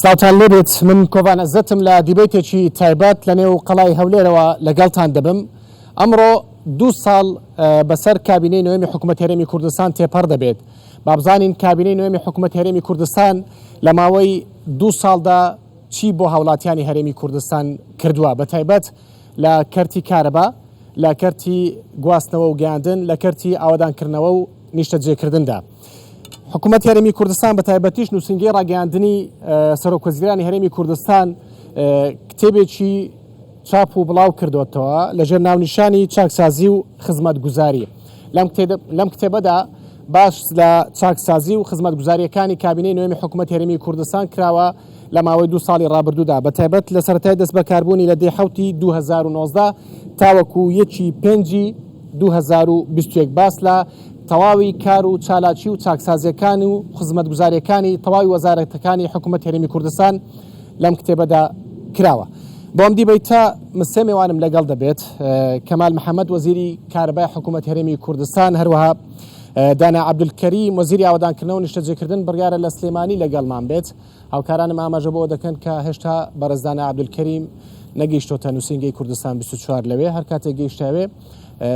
ساوتان لێبێت من کۆڤان عەزەتم لە دیبەیتێکی تایبەت لە نێو قەڵای هەولێرەوە لەگەڵتان دەبم. ئەمڕۆ 2 ساڵ بەسەر کابینەی نوێمی حکوومەت هەرێمی کوردستان تێپەڕ دەبێت. بابزانین کابینەی نوێمی حکوومەت هەرێمی کوردستان لە ماوەی 2 ساڵدا چی بۆ هاوڵاتیانی هەرێمی کوردستان کردووە، بە تایبەت لە کەرتی کارەبا، لە کەرتی گواستنەوە و گەیاندن، لە کەرتی ئاوادانکردنەوە و نیشتەجێکردندا. حکوومەت هەرێمی کوردستان بە تایبەتیش نووسنگەی ڕاگەیاندنی سەرۆکوەزیرانی هەرێمی کوردستان کتێبێکی چاپ و بڵاو کردوێتەوە لەژێر ناونیشانی چاکسازی و خزمەتگوزاری. لەم کتێبەدا باش لە چاکسازی و خزمەتگوزاریەکانی کابینەی نوێمی حکوومەت هەرێمی کوردستان کراوە لە ماوەی 2 ساڵی ڕابردوودا، بە تایبەت لە سەرەتای دەست بەکاربوونی لە دێحەوتی 2019 تاوەکو 1 2021 باس لە تەواوی کار و چالاکی و چاکسازیەکان و خزمەتگوزاریەکانی تەواوی وەزارەتەکانی حکوومەت هەرێمی کوردستان لەم کتێبەدا کراوە. بۆم دیبەیتە مسێ میوانم لەگەڵ دەبێت کەمال محەممەد وەزیری کارەبای حکوومەت هەرێمی کوردستان، هەروەها دانا عەبدولکەریم وەزیری ئاوادانکردنەوە و نیشتەجێکردن بڕیارە لە سلێمانی لەگەڵمان بێت. هاوکارانم ئاماژە بۆ دەکەن کە هێشتا بەڕێز دانا عەبدولکەریم نەگەیشتۆتە نووسنگەی کوردستان 24 لەوێ، هەر کاتێک گەیشتاوێ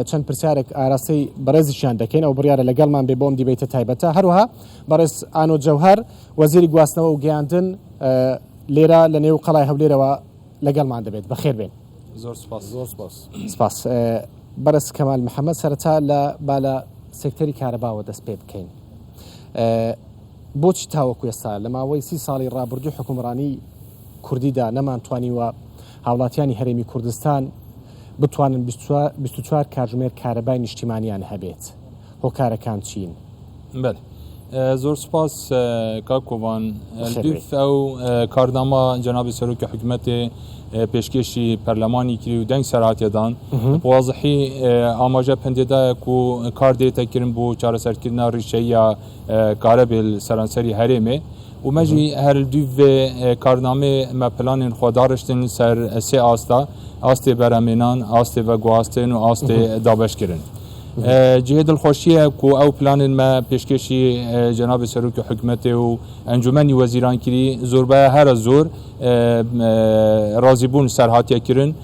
چەند پرسیارێک ئاراستەی بەڕێزیشیان دەکەین، ئەو بڕیارە لەگەڵمان بێ بۆم دیبێتە تایبەتە. هەروەها بەڕێز ئانۆ جەوهەر وەزیری گواستنەوە و گەیاندن لێرە لە نێو قەڵای هەولێرەوە لەگەڵمان دەبێت. بەخێر بێن. زۆر سپاس. زۆر سپاس. سپاس. بەڕێز کەمال محەممەد سەرەتا لە سێکتەری کارەباوە دەست پێ بکەین. بۆچی تاوەکو ئێستا لە ماوەی 30 ساڵی ڕابردوو حکومڕانی کوردیدا نەمانتوانیوە هاوڵاتیانی هەرێمی کوردستان بتوانن 24 کاتژمێر کارەبای نیشتیمانیان هەبێت؟ هۆکارەکان چین؟ بەێ زۆر سپاس کاکۆڤان. دوف ئەو کارداما جەنابی سەرۆکی حکوومەتێ پێشکەشی پەرلەمانی کردی و دەنگ سەرهاتیەدان بوازحی ئاماژە پەندێدایەک و کار دێتەکردن بۆ چارەسەرکردنا ڕیشەیە کارەبێ سەرانسەری هەرێمێ و مەژی هەر دوێ کارنامێ مە پلانên خۆدارشتن سەر سێ ئاستا: ئاستێ بەرەمێنان، ئاستێ بەگواستن و ئاستێ دابەشکردن. جهێ دڵخۆشیە و ئەو پلانên me pêşkêşî Cenab-ı Serokê Hikûmetê û Encûmenî Wezîran kirî zorbaya here zor razîbûn serhatiye kirin.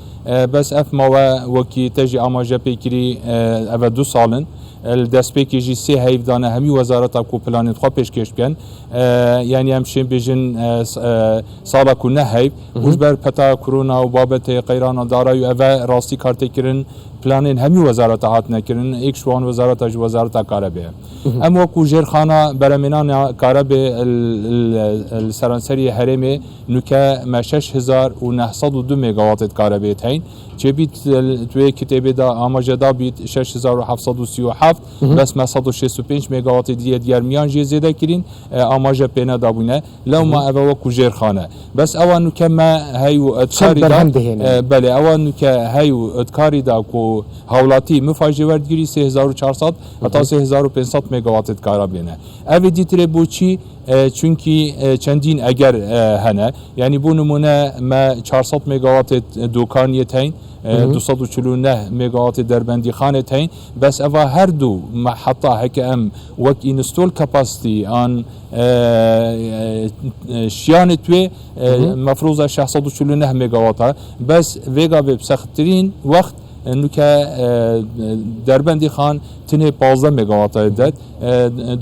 Bes ev mawe wekî te jî amaje pê kirî ev 2 salin. دەستپێکی jî sê heyv dane hemî wezareta ku planên xwe pêşkêş bikin. Yani em şên bêjin sala ku ne heyv û ji ber peta korona û babetê qeyrana darayî ev rastî kartêkirin planên hemî wezareta hatine kirin. Êk ji wan wezareta ji wezareta Karebê ye. Em wekû jêrxana beremênana Karebê li seranseriyê Herêmê nûke me 6902 megawatê Karebê heyn. Çêbît tuê kitêbê de amaje da bît 6737 bes me 165 megawatê diye diyarmiyan jê zêde kirîn amaje pê nedabûne. Lewma ev wekû jêrxane. Bes ewa nûke me hey û edkarî da belê ewa nûke hey û edkarî da ku hawlatî mifajê werdgirî 3400 heta 3500 megawatê Karebê. Evê dîtirê boçî çünkü çendîn eger hene. Yani bu numune me 400 megawatê dokaniyê heyn, 249 megawatê derbendîxanê heyn. Bes eva her du me heta heke em wek install capacity an şiyanê tuê mefroza 649 megawata. Bes vêga vê sextirîn wext nûke derbendî xan tinê 15 megawata det,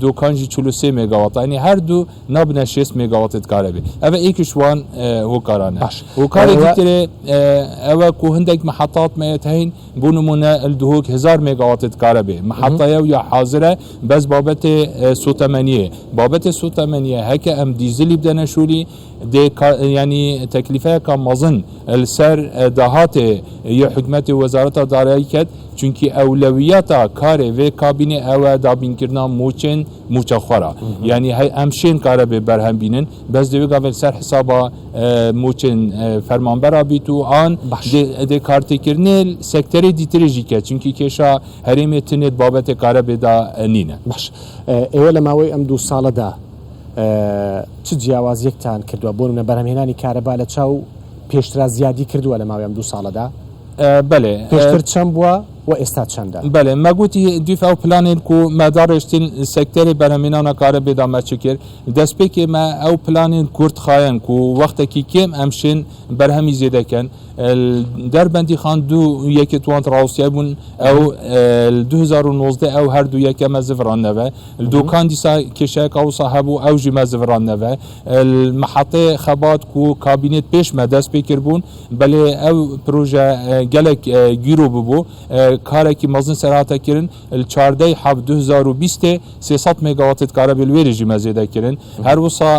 dokan jî 43 megawata. Yani her du nabine 6 megawatê Karebê. Ev êk ji wan hokaran e. Hokarê dîtirê ew ku hindek mehetat me heyn bû nimûne li duhok 1000 megawatê Karebê. Mehetaya ya hazir e bes babetê sotemeniyê. Babetê sotemeniyê heke em dîzilî bidene şûrî yani teklîfeyeka mezin li ser dahatê ya hikûmetê wezareta darayî ket. Çünkü evleviyata karê vê kabînê ew e dabînkirina moçên moça xwe ra. Yani em şên Karebê berhem bînin bes divê gavê ser hesaba moçên fermanbera bît û an dê kartêkirinê sekterê dîtirê jî ket. Çünkü kêşa herêmê tinê babetê Karebê da nîne. Baş. Ew li mawê em 2 saleda çi ciyawaziyektan kردووە بۆ نمونە بەرهەمهێنانی کارەبا لە چاو پێشترا زیادی کردووە لە ماوەی ئەم 2 ساڵەدا؟ بله پێشتر چەند بووە و ئێستا چەندە؟ بله ما گوتی دیف او پلانین کو مدارشتین سکتری برامینانا کار بیدا ما چکر دست پی که ما او پلانین کورت خواهن کو وقت کی کم امشین برهمی زیده کن در بندی خان دو یکی توانت راوسیه بون او 2019 او هر دو یکی مزفران نوه دو کاندیسا کشک او صاحبو او جی مزفران نوه المحطه خبات کو کابینت پیش ما دست پی کربون بله او پروژه گلک گیرو ببو کاری که مزن سرعت کردن 14 حب 2020 300 مگاوات کار بالویری جی زیاده کردن هر وسا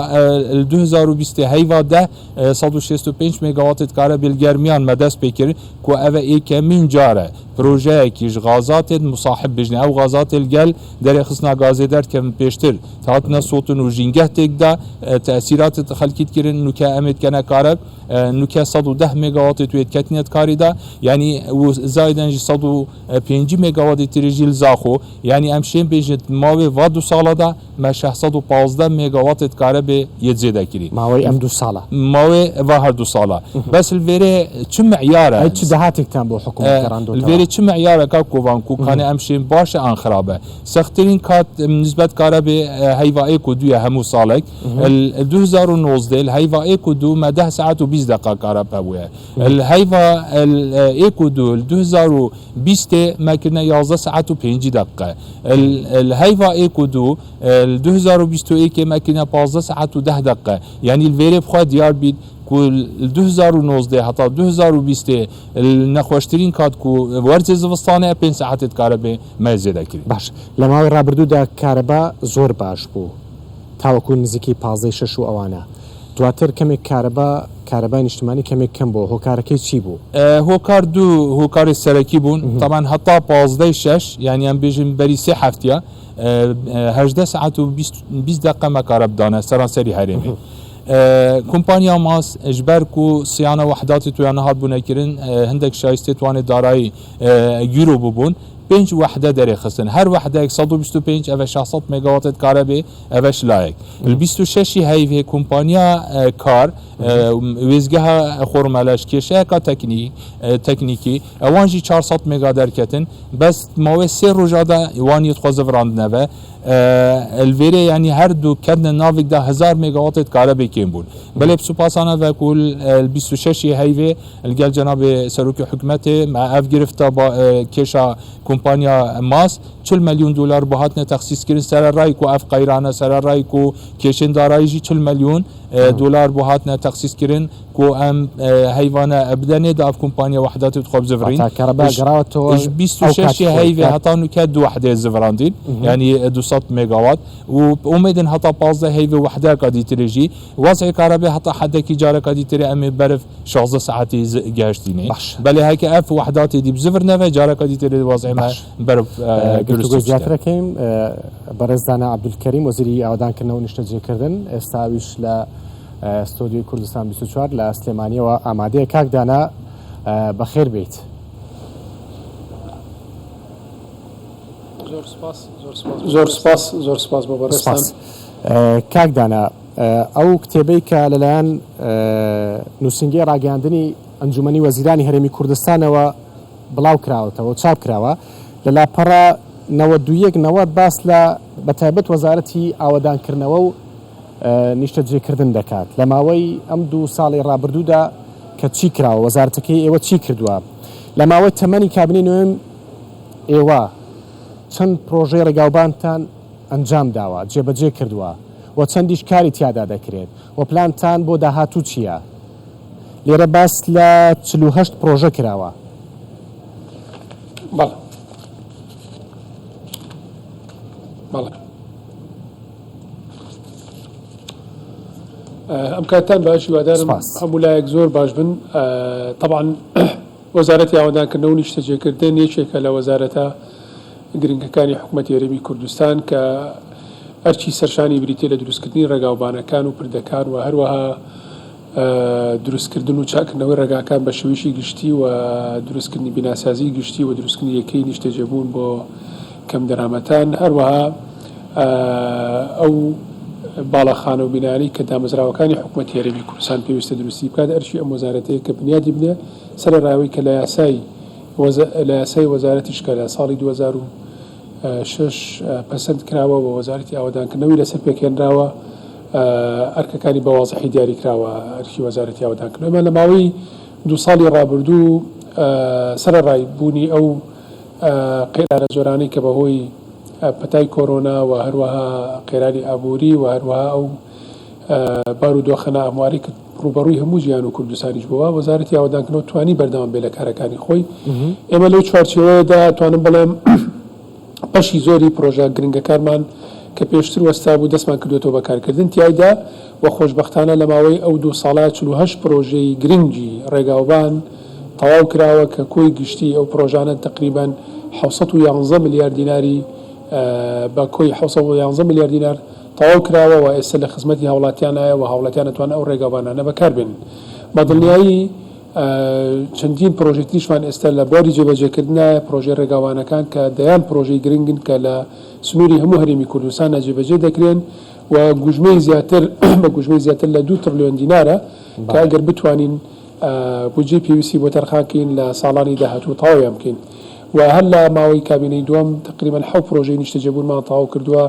2020 هیوا ده 165 مگاوات کار بالگرمیان مدرس بکر کو اوه ای کمین جاره پروژه کیش غازات مصاحب بجنه او غازات الگل در خصنا غازی در کم پیشتر تاتنا صوتن و جینگه تکدا تأثیرات خلقیت کردن نوکه امید کنه کارب نوکه 110 مگاوات تویت کتنیت کاری دا یعنی و زایدن 105 مگاوات تریجیل زاخو یعنی امشین بیجت ماوی و 2 ساله دا ما 615 مگاوات کاره به یت زیده کری ماوی ام 2 ساله ماوی و هر 2 ساله بس الفيري چه معياره هاي چه دهاتك تام بو حكومه كراندو الفيري چه معياره كا كوفان كو كان امشين باش ان خرابه سخترين كات نسبه كاره به هيفاي كو دو همو سالك 2019 الهيفاي كو دو ما 10 ساعات و 20 دقيقه كاره بويا الهيفا الايكو دو 2020 ما كنا 11 ساعات و 5 دقيقه الهيفا ايكو دو 2021 ما كنا 15 ساعات و 10 دقيقه يعني الفيري بخوا ديار بيد كل 2019 حتى 2020 النخوشترين كات كو ورز زوستانه 5 ساعات كهرباء ما زياده كري باش لما رابردو دا كهرباء زور باش بو تاوكو نزيكي 15 شو اوانا دواتر كمي كهرباء اجتماعي كمي كم بو هو كاركي چي بو هو دو هو كار السركي بون طبعا حتى 15 يعني ام بيجن بري 3 هفتيا 18 ساعات و 20 دقيقه ما كهرباء دانه سراسري هرمي كومبانيا ماس اجبر کو صيانه وحدات توانه هات بونه کرن هندك شایسته توانه دارای یورو ببون 5 وحده در خصن هر وحده 125 او 600 مگاوات كهرباء اوش لايك ال 26 هي كومبانيا كار ويزگها خورملاش كيشه کا تكنيكي اوانجي 400 مگا دركتن بس ما سه روجادا وان يتخوز فراندنه الفيري يعني هر دو كدن نافيك ده 1000 ميجاوات كهرباء كيم بون بل بسوباسانا وكل ال 26 هيفي الجل جناب سروك حكومته مع اف گرفتا با كيشا كومبانيا ماس 40 مليون دولار بهاتنا تخصيص كرين سر رايكو اف قيرانه سر رايكو كيشن دارايجي 40 مليون دولار بهاتنا تخصيص كرين كو ام هيفانا ابداني دا اف كومبانيا وحدات تخوب زفرين كهرباء جراوتو 26 هيفي هاتانو كد وحده زفراندين يعني 200 ميجاوات وأميدن حتى 15 هيفي وحده قادي تريجي وضع كهرباء حتى حد كي جاره قادي تري ام برف 16 ساعات جاشتيني بل هيك اف وحدات دي بزفر نفا جاره قادي تري وضع ما برف گفتگو زیاتر کردیم برزدانا عبدالکریم وزیری ئاودان کردنەوە و نیشتەجێکردن ئێستاویش لە استودیوی کوردستان 24 لە سلێمانیەوە ئامادەیە کاک دانا بەخێر بیت. زۆر سپاس بۆ بەڕێستان. کاک دانا ئەو کتێبەی کە لەلایەن نووسنگی ڕاگەاندنی ئەنجومەنی وەزیرانی هەرێمی کوردستانەوە بڵاو کراوەتەوە و چاپ کراوە لە لاپەڕە 91 باس لە بەتایبەت وەزارەتی ئاوەدانکردنەوە و نیشتەجێکردن دەکات لە ماوەی ئەم 2 ساڵی ڕابردوودا کە چی کراوە وەزارەتەکەی ئێوە چی کردووە لە ماوەی تەمەنی کابینەی نوێم ئێوە چەند پرۆژەی ڕێگاوبانتان ئەنجام داوە جێبەجێ کردووە و چەندیش کاری تیادا دەکرێت و پلانتان بۆ داهاتوو چییە لێرە باس لە 48 پرۆژە کراوە. بەڵێ ئەم کاتتان باشی وادارم هەموو لایەک زۆر باش بن. طبعا وەزارەتی ئاوەدانکردنەوە و نیشتەجێکردن یەکێکە لە وەزارەتە گرنگەکانی حکوومەتی هەرێمی کوردستان کە هەرچی سەرشانی بریتێ لە دروستکردنی ڕێگاوبانەکان و پردەکان و هەروەها دروستکردن و چاکردنەوەی ڕێگاکان بە شێوەیەکی گشتی و دروستکردنی بیناسازی گشتی و دروستکردنی یەکەی نیشتەجێبوون بۆ کەم دەرامەتان هەروەها ئەو باڵەخانە و بینایی کە دامەزراوەکانی حکوومەتی هەرێمی کوردستان پێویستە دروستی بکات ئەرشی ئەم وەزارەتەیە کە بنیادی بنێ سەرەڕاوی کە لە یاسای لە یاسای وەزارەتیش کە لە ساڵی 2006 پەسەند کراوە بە وەزارەتی ئاوەدانکردنەوەی لەسەر پێکێنراوە ئەرکەکانی بەوازحی دیاری کراوە ئەرکی وەزارەتی ئاوەدانکردنەوە. ئێمە لە ماوەی 2 ساڵی ڕابردوو سەرەڕای بوونی ئەو قێرانە زۆرانەی کە بەهۆی پەتای کۆرۆنا و هەروەها قێرانی ئابووری و هەروەها ئەو بارودۆخەنە ئەمواری کرد ڕوبەڕووی هەموو ژیان و کوردستانیش بووە. وەزارەتی ئاوەدانکردنەوە توانی بەردەوام بێ لە کارەکانی خۆی. ئێمە لەو چوارچێوەیەدا توانم بڵێم بەشی زۆری پرۆژە گرنگەکانمان کە پێشتر وەستا بوو دەستمان کردوێتەوە بەکارکردن تیایدا و خۆشبەختانە لە ماوەی ئەو 2 ساڵە 48 پرۆژەی گرنگی ڕێگاوبان تەواو کراوە کە کۆی گشتی ئەو پرۆژانە تقریبان 711 ملیار دیناری بە کۆی 711 ملیار دینار تەواو کراوە و ئێستا لە خزمەتی هاوڵاتیانایە و هاوڵاتیان دەتوانن ئەو ڕێگاوبانانە بەکاربێنن. بە دڵنیایی چەندین پرۆژێکتیشمان ئێستا لە بۆری جێبەجێکردنە پرۆژەی ڕێگاوانەکان کە دەیان پرۆژەی گرنگن کە لە سنووری هەموو هەرێمی کوردستانە جێبەجێ دەکرێن و گوژمەی زیاتر بە گوژمەی زیاتر لە 2 تریلیۆن دینارە کە ئەگەر بتوانین بودجێ پێویستی بۆ تەرخانکەین لە ساڵانی داهاتوو تەواویان بکەین و هەر لە ماوەی کابینەی دووەم تقریبا 7 پرۆژەی نیشتەجێبوونمان تەواو کردووە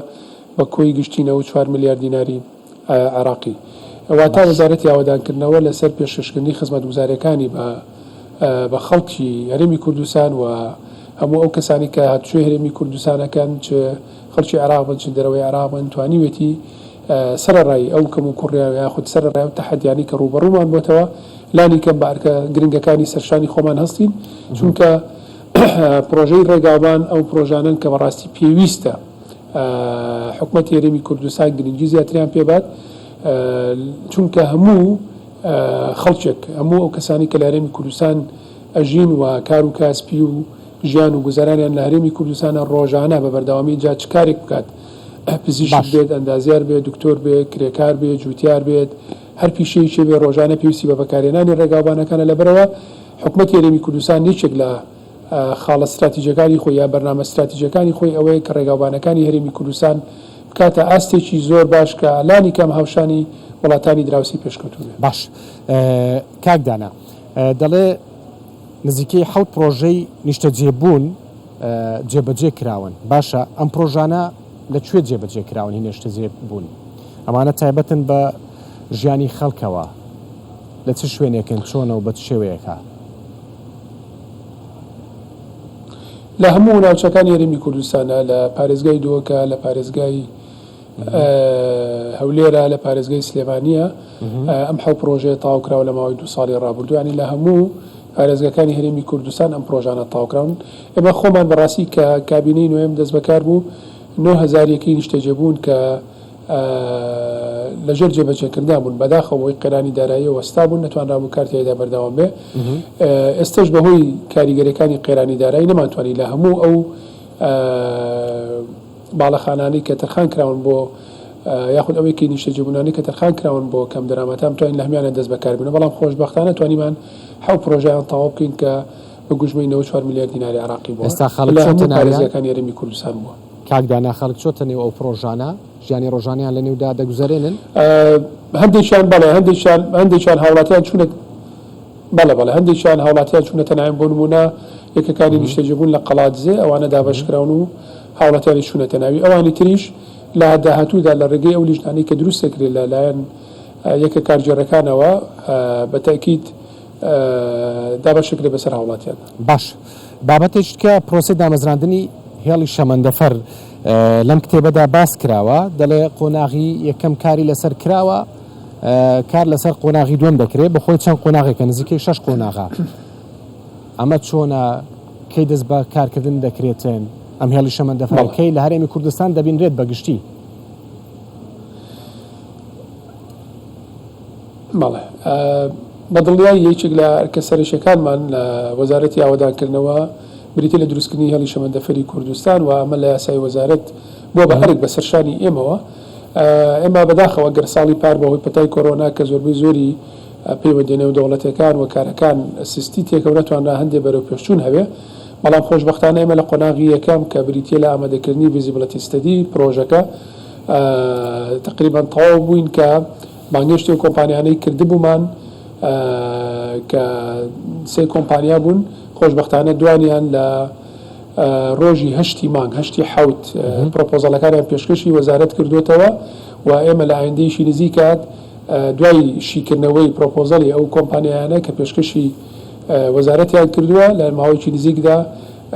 بە کۆی گشتینەوە 4 ملیار دیناری عێراقی. واتە وەزارەتی ئاوەدانکردنەوە لەسەر پێشکەشکردنی خزمەتگوزاریەکانی بە خەڵکی هەرێمی کوردستان و هەموو ئەو کەسانی کە هاتوچۆی هەرێمی کوردستانەکان چ خەڵکی عێراق بن چ دەرەوەی عێراق بن توانیوێتی سەرەڕای ئەو کەم و کوڕیان یاخود سەرەڕای ئەو تەحەدیانی کە ڕوبەڕوومان بۆتەوە لانی کەم بە ئەرکە گرنگەکانی سەرشانی خۆمان هەستین چونکە پرۆژەی ڕێگاوبان ئەو پرۆژانن کە بەڕاستی پێویستە حکومەتی هەرێمی کوردستان گرنگی زیاتریان پێبات چونکە هەموو خەڵکێک هەموو ئەو کەسانی کە لە هەرێمی کوردستان ئەژین و کار و کاسپی و ژیان و گوزەرانیان لە هەرێمی کوردستانە ڕۆژانە بە بەردەوامی جا چ کارێک بکات پزیشک بێت ئەندازیار بێت دکتۆر بێت کرێکار بێت جوتیار بێت هەر پیشەیەکی بێ ڕۆژانە پێویستی بە بەکارهێنانی ڕێگاوبانەکانە لەبەرەوە حکومەتی هەرێمی کوردستان هیچێک لە خاڵە استراتیجیەکانی خۆی یا بەرنامە استراتیجیەکانی خۆی ئەوەیە کە ڕێگاوبانەکانی هەرێمی کوردستان بکاتە ئاستێکی زۆر باش کە لانی کەم هاوشانی وڵاتانی دراوسی پێشکەوتووە. باش کاکدانا دەڵێ نزیکەی 7 پرۆژەی نیشتەجێبوون جێبەجێ کراون. باشە ئەم پرۆژانە لەکوێ جێبەجێ کراون هی نیشتەجێبوون؟ ئەمانە تایبەتن بە ژیانی خەڵکەوە لە چ شوێنێکن چۆنە و بە چ شێوەیەکە؟ لە هەموو ناوچەکانی هەرێمی کوردستانە لە پارێزگای دۆکە لە پارێزگای هەولێرە لە پارێزگای سلێمانیە ئەم 7 پرۆژەیە تاوکراوە لە ماوەی 2 ساڵی ڕابردووانی لە هەموو پارێزگەکانی هەرێمی کوردستان ئەم پرۆژانە تاوکراون. ئێمە خۆمان بەڕاستی کە کابینەی نوێم دەست بەکار بوو 9000 نیشتەجێبوون کە لەژێر جێبەجێکردان بوون بەداخەوەی قەرانی دارایی وەستا بوون نەتوانرابوو کارتیایدا بەردەوام بێ. ئێستش بەهۆی کاریگەریەکانی قێرانی دارایی نەمانتوانی لە هەموو ئەو باڵەخانانەی کە تەرخان کراون بۆ یاخود ئەوەیەکی نیشتەجێبوونانی کە تەرخان کراون بۆ کەم دەرامەتان توانین لە هەمیانە دەست بەکار بێنن بەڵام خۆشبەختانە توانیمان 7 پرۆژەیان تەواو بکەین کە بە گوژمەی 4 ملیار دیناری عێراقی بووە ئێستا خەڵک چۆتە پارێزگەکانی هەرێمی کوردستان بووە. کاکدانا خەڵک چۆتە نێو ئەو پرۆژانە ژیانی ڕۆژانیان لە نێودا دەگوزارێنن؟ هەندێکیان بەڵێ هەندێکیان هاوڵاتیان چوونە بەڵێ هەندێکیان هاوڵاتیان چوونەتە نایم بۆ نمونە یەکەکانی نیشتەجێبوون لە قەڵاتزێ ئەوانە دابەشکراون و هاوڵاتیانی چوونەتە ناوی ئەوانی تریش لە داهاتوودا لە ڕێگەی ئەو لیژنانەی کە دروست دەکرێت لەلایەن یەکە کارجێڕەکانەوە بە تاکید دابەشکرێت بەسەر هاوڵاتیان. باش بابەتێک کە پرۆسەی دامەزراندنی هێڵی شەمەندەفەر لەم کتێبەدا باس کراوە دەڵێ قۆناغی یەکەم کاری لەسەر کراوە کار لەسەر قۆناغی دوم دەکرێت بەخۆی چەند قۆناغێکە نزیکەی 6 قۆناغا ئەمە چۆنە کەی دەست بە کارکردن دەکرێتن ئەم هێڵی شەمەندەفەرەکەی لە هەرێمی کوردستان دەبینرێت بەگشتی؟ بەڵێ بەدڵنیایی یەکێک لە کەسەرشەکانمان لە وەزارەتی ئاوەدانکردنەوە بریتە لە دروستکردنی هێڵی شەمەندەفەری کوردستان و ئەمە لە یاسای وەزارەت بۆ بە هەرێک بە سەرشانی ئێمەوە ئێمە بەداخەوە گەر ساڵی پار بەهۆی پەتای کۆرۆنا کە زۆربەی زۆری پەیوەندی نێو دەوڵەتەکان و کارەکان سستی تێکەوە نەتوانرا هەندێک بەرەو پێشچوون هەبێ بەڵام خۆشبەختانە ئێمە لە قۆناغی یەکەم کە بریتە لە ئامادەکردنی ڤیزیبڵەتی ستەدی پرۆژەکە تقریبا تەواو بووین کە بانگهێشتی و کۆمپانیانەی کردبوومان کە 3 کۆمپانیا بوون خۆشبەختانە دوانیان لە ڕۆژی هەشتی مانگ هەشتی حەوت پرۆپۆزەڵەکانیان پێشکەشی وەزارەت کردوێتەوە و ئێمە لە ئایندەیشی نزیکات دوای شیکردنەوەی پرۆپۆزەڵی ئەو کۆمپانیایانە کە پێشکەشی وەزارەتیان کردووە لە ماوەیەکی نزیکدا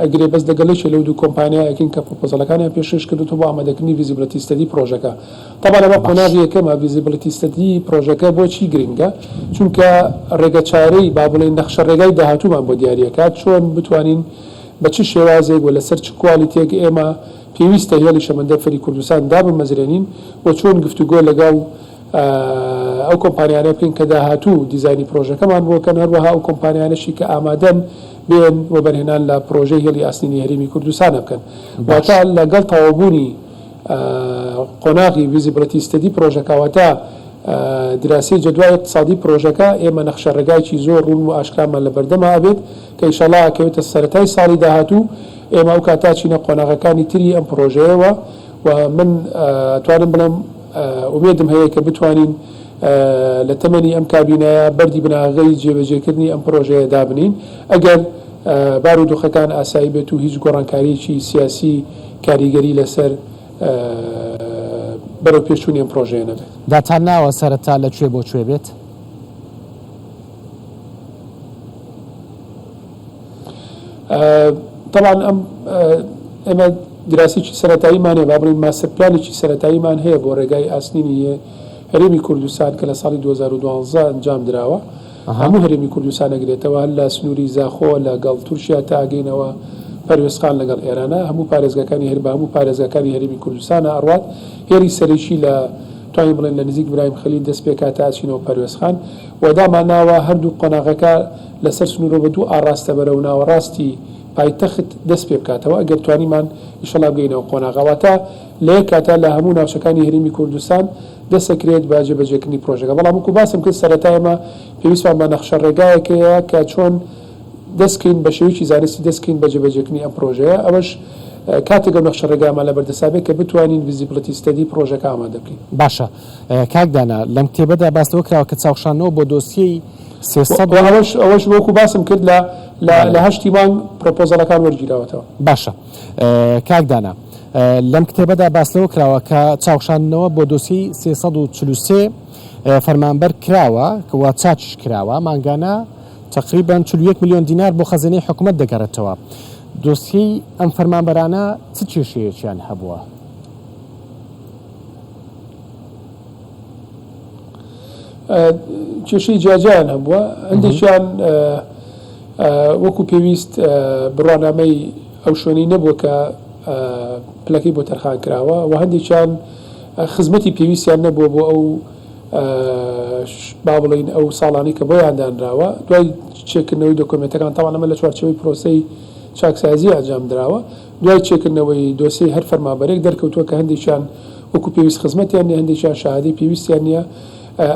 ئەگرێ بەس دەگەڵێکی لەو دوو کۆمپانیایەکین کە پرۆپۆزەڵەکانیان پێشکەش کردووە بۆ ئامادەکردنی ڤیزیبڵیتی ستەدی پرۆژەکە. طبعا ئەمە قۆناغی یەکەمە ڤیزیبڵیتی ستەدی پرۆژەکە بۆچی گرنگە؟ چونکە ڕێگەچارەی با بڵێن نەخشە ڕێگای داهاتوومان بۆ دیاریەکات چۆن بتوانین بە چ شێوازێک و لەسەر چ کوالیتێک ئێمە پێویستە هێڵی شەمەندەفەری کوردستان دابمەزرێنین و چۆن گفتوگۆ لەگەڵ ئەو کۆمپانیانە بکەین کە داهاتوو دیزایانی پرۆژەکەمان بۆکەن هەروەها ئەو کۆمپانیانەشی کە ئامادەن بێن و بەرهێنان لە پرۆژەی هێڵی ئاسنینی هەرێمی کوردستانە بکەن واتە لەگەڵ تەواوبوونی قۆناغی ڤیزیبڵیتی ستەدی پرۆژەکەواتە دراسی جدوای اقتصادی پرۆژەکە ئێمە نەخشە ڕێگایکی زۆر ڕوون و ئاشکرامان لە بەردەما ئەبێت کە ئینشەڵڵا ئەکەوێتە سەرەتای ساڵی داهاتوو ئێمە ئەو کاتا چینە قۆناغەکانی تری ئەم پرۆژەیەوە و من توانم بڵێم ئومێدم هەیە کە بتوانین لە تەمەنی ئەم کابینەیە بەردی بناغەی جێبەجێکردنی ئەم پرۆژەیە دابنین ئەگەر بارودۆخەکان ئاسایی بێت و هیچ گۆڕانکاریی سیاسی کاریگەری لەسەر بەرەو پێچوونی ئەم پرۆژەیە نەبێت. داتان ناوە سەرەتا لەکوێ بۆ کوێ بێت؟ طبعا ئێمە دراسیی سەرەتاییمان هەیە با بڵین ماستەر پلانێکی سەرەتاییمان هەیە بۆ ڕێگای ئاسنینی هەرێمی کوردستان کە لە ساڵی 2012 ئەنجام درراوە هەموو هەرێمی کوردستان ئەگرێتەوە لە سنووری زاخۆ لەگەڵ تورکیا تا ئەگەینەوە پەروێزخان لەگەڵ ئێرانە هەموو پارێزگاکانی هەر بە هەموو پارێزگاکانی هەرێمی کوردستانە ئەڕوات هێری سەرەکی لە توانین بڵێن لە نزیک برایم خەلیل دەست پێکات تا ئاچینەوە پەروێزخان و داماناوە هەردوو قۆناغەکە لەسەر سنوورە بە دوو ئاڕاستە بەرەو ناوەڕاستی پایتەخت دەست پێ بکاتەوە ئەگەر توانیمان ئینشەڵڵا بگەینەوە قۆناغەواتە لە یەک کاتا لە هەموو ناوچەکانی هەرێمی کوردستان دەسەکرێت بە جێبەجێکردنی پرۆژەکە بەڵام وەکو باسم کرد سەرەتایمە پێویستمان بە نەخشە ڕێگایەکەیە کە چۆن دەستکەین بە شێوەیەکی زانستی دەستکەین بە جێبەجێکردنی ئەم پرۆژەیە ئەوەش کاتێک ئەم نەخشە ڕێگامان لە بەردەسابێت کە بتوانین ڤیزیبڵیتی ستەدی پرۆژەکە ئامادە بکەین. باشە کاکدانا لەم کتێبەدا باسەوە کراوە کە چاوشانەوە بۆ دۆسیەی 300 ئەوەش وەکو باسم کرد لە هەشتی مانگ پرۆپۆزەڵەکان وەرگیراوەتەوە. باشە کاکدانا لەم کتێبەدا باسەوە کراوە کە چاوشانەوە بۆ دۆسی 343 فەرمانبەر کراوە کە وا چاچش کراوە مانگانە تقریبا 41 میلیۆن دینار بۆ خەزانەی حکوومەت دەگەڕێتەوە. دۆسیەی ئەم فەرمانبەرانە چ کێشەیەکیان هەبووە؟ کێشەی جیاجیان هەبووە هەندێکیان وەکو پێویست بڕوانامەی ئەو شوێنەی نەبووە کە پلەکەی بۆ تەرخان کراوە و هەندێکیان خزمەتی پێویستیان نەبووە بۆ ئەو با بڵین ئەو ساڵانی کە بۆیان دانراوە دوای چێکردنەوەی دۆکۆمنتەکان تاوان ئەمە لە چوارچەوەی پرۆسەی چاکسازی ئەنجام درراوە دوای چێکردنەوەی دۆسیی هەر فەرمانبەرێک دەرکەوتووە کە هەندێکیان وەکو پێویست خزمەتیان نیە هەندێکیان شاهادەی پێویستیان نییە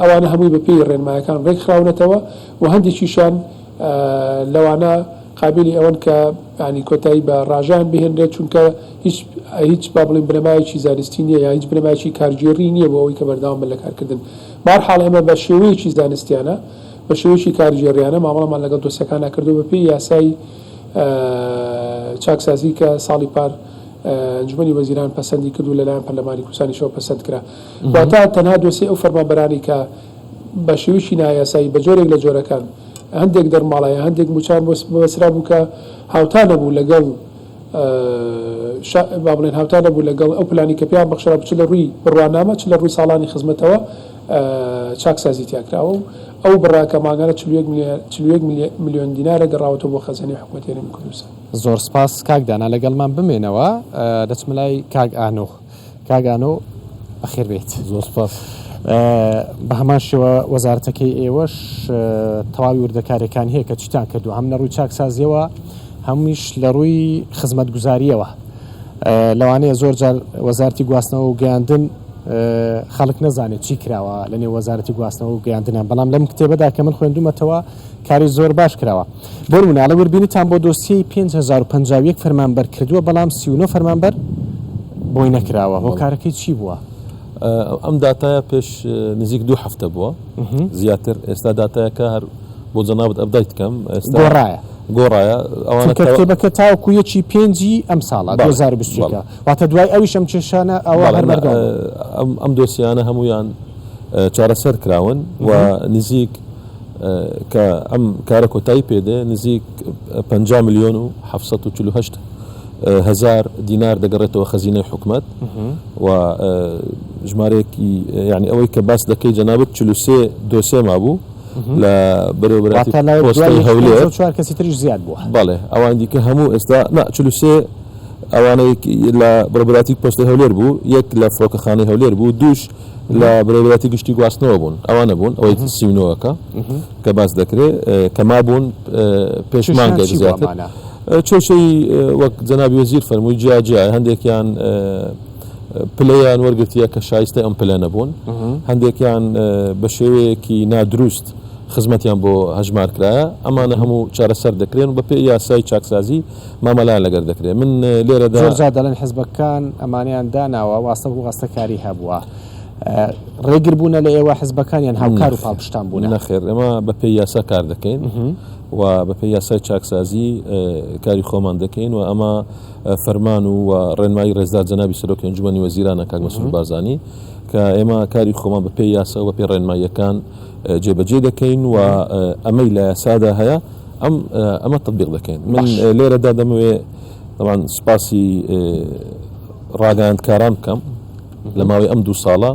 ئەوانە هەمووی بە پێی ڕێنمایەکان ڕێک خراونەتەوە و هەندێکیشان لەوانە قابلی ئەوەن کە ینی کۆتایی بە ڕاژان بهێنرێت چونکە هیچ با بڵین بنەمایەکی زانستی نییە یا هیچ بنەمایەکی کارگێڕی نییە بۆ ئەوی کە بەردەوام بن لە کارکردن بەهەرحاڵ ئێمە بە شێوەیەکی زانستیانە بە شێوەیەکی کارگێڕیانە مامەڵەمان لەگەڵ دۆسیەکانە کردو بە پێی یاسای چاکسازی کە ساڵی پار ئەنجومەنی وەزیران پەسەندی کردو لەلایەن پەرلەمانی کوردستانیشەوە پەسەند کرا واتە تەنها دۆسی ئەو فەرمانبەرانی کە بە شێوەیەکی نایاسایی بە جۆرێک لە جۆرەکان هەندێک دەرماڵایە هەندێک موچان بەسرا بوو کە هاوتا نەبوو لەگەڵ با بڵێن هاوتا نەبوو لەگەڵ ئەو پلانی کە پێیان بەخشرا چ لە ڕووی بڕوانامە چ لە ڕووی ساڵانی خزمەتەوە چاکسازی تیاکراوە و ئەو بڕاکە ماگانە 41 میلیۆن دینارە گەڕاوەتەوە بۆ خەزانەی حکوومەتی هەرێمی کوردستان. زۆر سپاس کاکدانا لەگەڵمان بمێنەوە دەچم لای کاگانۆ بەخێر بێت. زۆر سپاس. بە هەمان شێوە وەزارەتەکەی ئێوەش تەواوی وردەکاریەکان هەیە کە چیتان کردو هەم لە ڕووی چاکسازیەوە هەمیش لە ڕووی خزمەتگوزاریەوە لەوانەیە زۆر جار وەزارەتی گواستنەوە و گەیاندن خەڵک نەزانێت چی کراوە لە نێو وەزارەتی گواستنەوە و گەیاندنیان بەڵام لەم کتێبەدا کە من خوێندومەتەوە کاری زۆر باش کراوە. بۆ نمونە لە وەربینیتان بۆ دۆسیەی 5051 فەرمانبەر کردووە بەڵام 39 فەرمانبەر بۆی نەکراوە هۆکارەکەی چی بووە؟ ئەم داتایە پێش نزیک 2 هەفتە بووە زیاتر ئێستا داتایەکە هەر بۆ جەنابەت ئەبدایت بکەم گۆڕایە گۆڕایە ئەوانە کتێبەکە تاوەکو یەکی پێنجی ئەم ساڵە 2020 واتە دوای ئەویش ئەم کێشانە ئەوە ئەم دۆسیانە هەمویان چارەسەر کراون و نزیک کە ئەم کارە کۆتایی پێدێ نزیک 50 ملیۆن و 748 هزار دینار دەگەڕێتەوە خەزینەی حکومەت و ژمارەیەکی یعنی ئەوەی کە باس دەکەی جەنابەت 43 دۆسیە مابوو لە بەرەوبەتی پۆستەی هەولێر 4 کەسی تریش زیاد بووە بەڵێ ئەوان دیکە هەموو ئێستا 43 ئەوانەی لە بەرەوبەتی پۆستەی هەولێر بوو یەک لە فڕۆکەخانەی هەولێر بوو دووش لە بەرەوبەتی گشتی گواستنەوە بوون ئەوانە بوون ئەوەی سینەوەکە کە باس دەکرێت کە مابوون پێش مانگە زیاتر چۆشەی وەک جەنابی وەزیر فەرمووی جیاجیای هەندێکیان پلەیان وەرگرتیە کە شایستە ئەم پلە نەبوون هەندێکیان بە شێوەیەکی نادروست خزمەتیان بۆ هەژمار کرایە ئەمانە هەموو چارەسەر دەکرێن و بە پێ یاسای چاکسازی مامەلایان لەگەر دەکرێت من لێرەدا زۆرجار دەڵێن حیزبەکان ئەمانیان داناوە واستە و واستەکاری هەبووە ڕێگر بوونە لە ئێوە حیزبەکانیان هاوکار و پاڵپشتان بوون نەخێر ئێمە بە پێی یاسا کار دەکەین و بە پێی یاسای چاکسازی کاری خۆمان دەکەین و ئەمە فەرمان و ڕێنمایی ڕێزدار جەنابی سەرۆکی ئەنجومەنی وەزیرانە کاک مەسعود بارزانی کە ئێمە کاری خۆمان بە پێی یاسا و بە پێی ڕێنماییەکان جێبەجێ دەکەین و ئەمەی لە یاسادا هەیە ئەمە تطبیق دەکەین من لێرەدا دەمەوێت طبعا سپاسی ڕاگەاندکاران بکەم لە ماوەی ئەم 2 ساڵە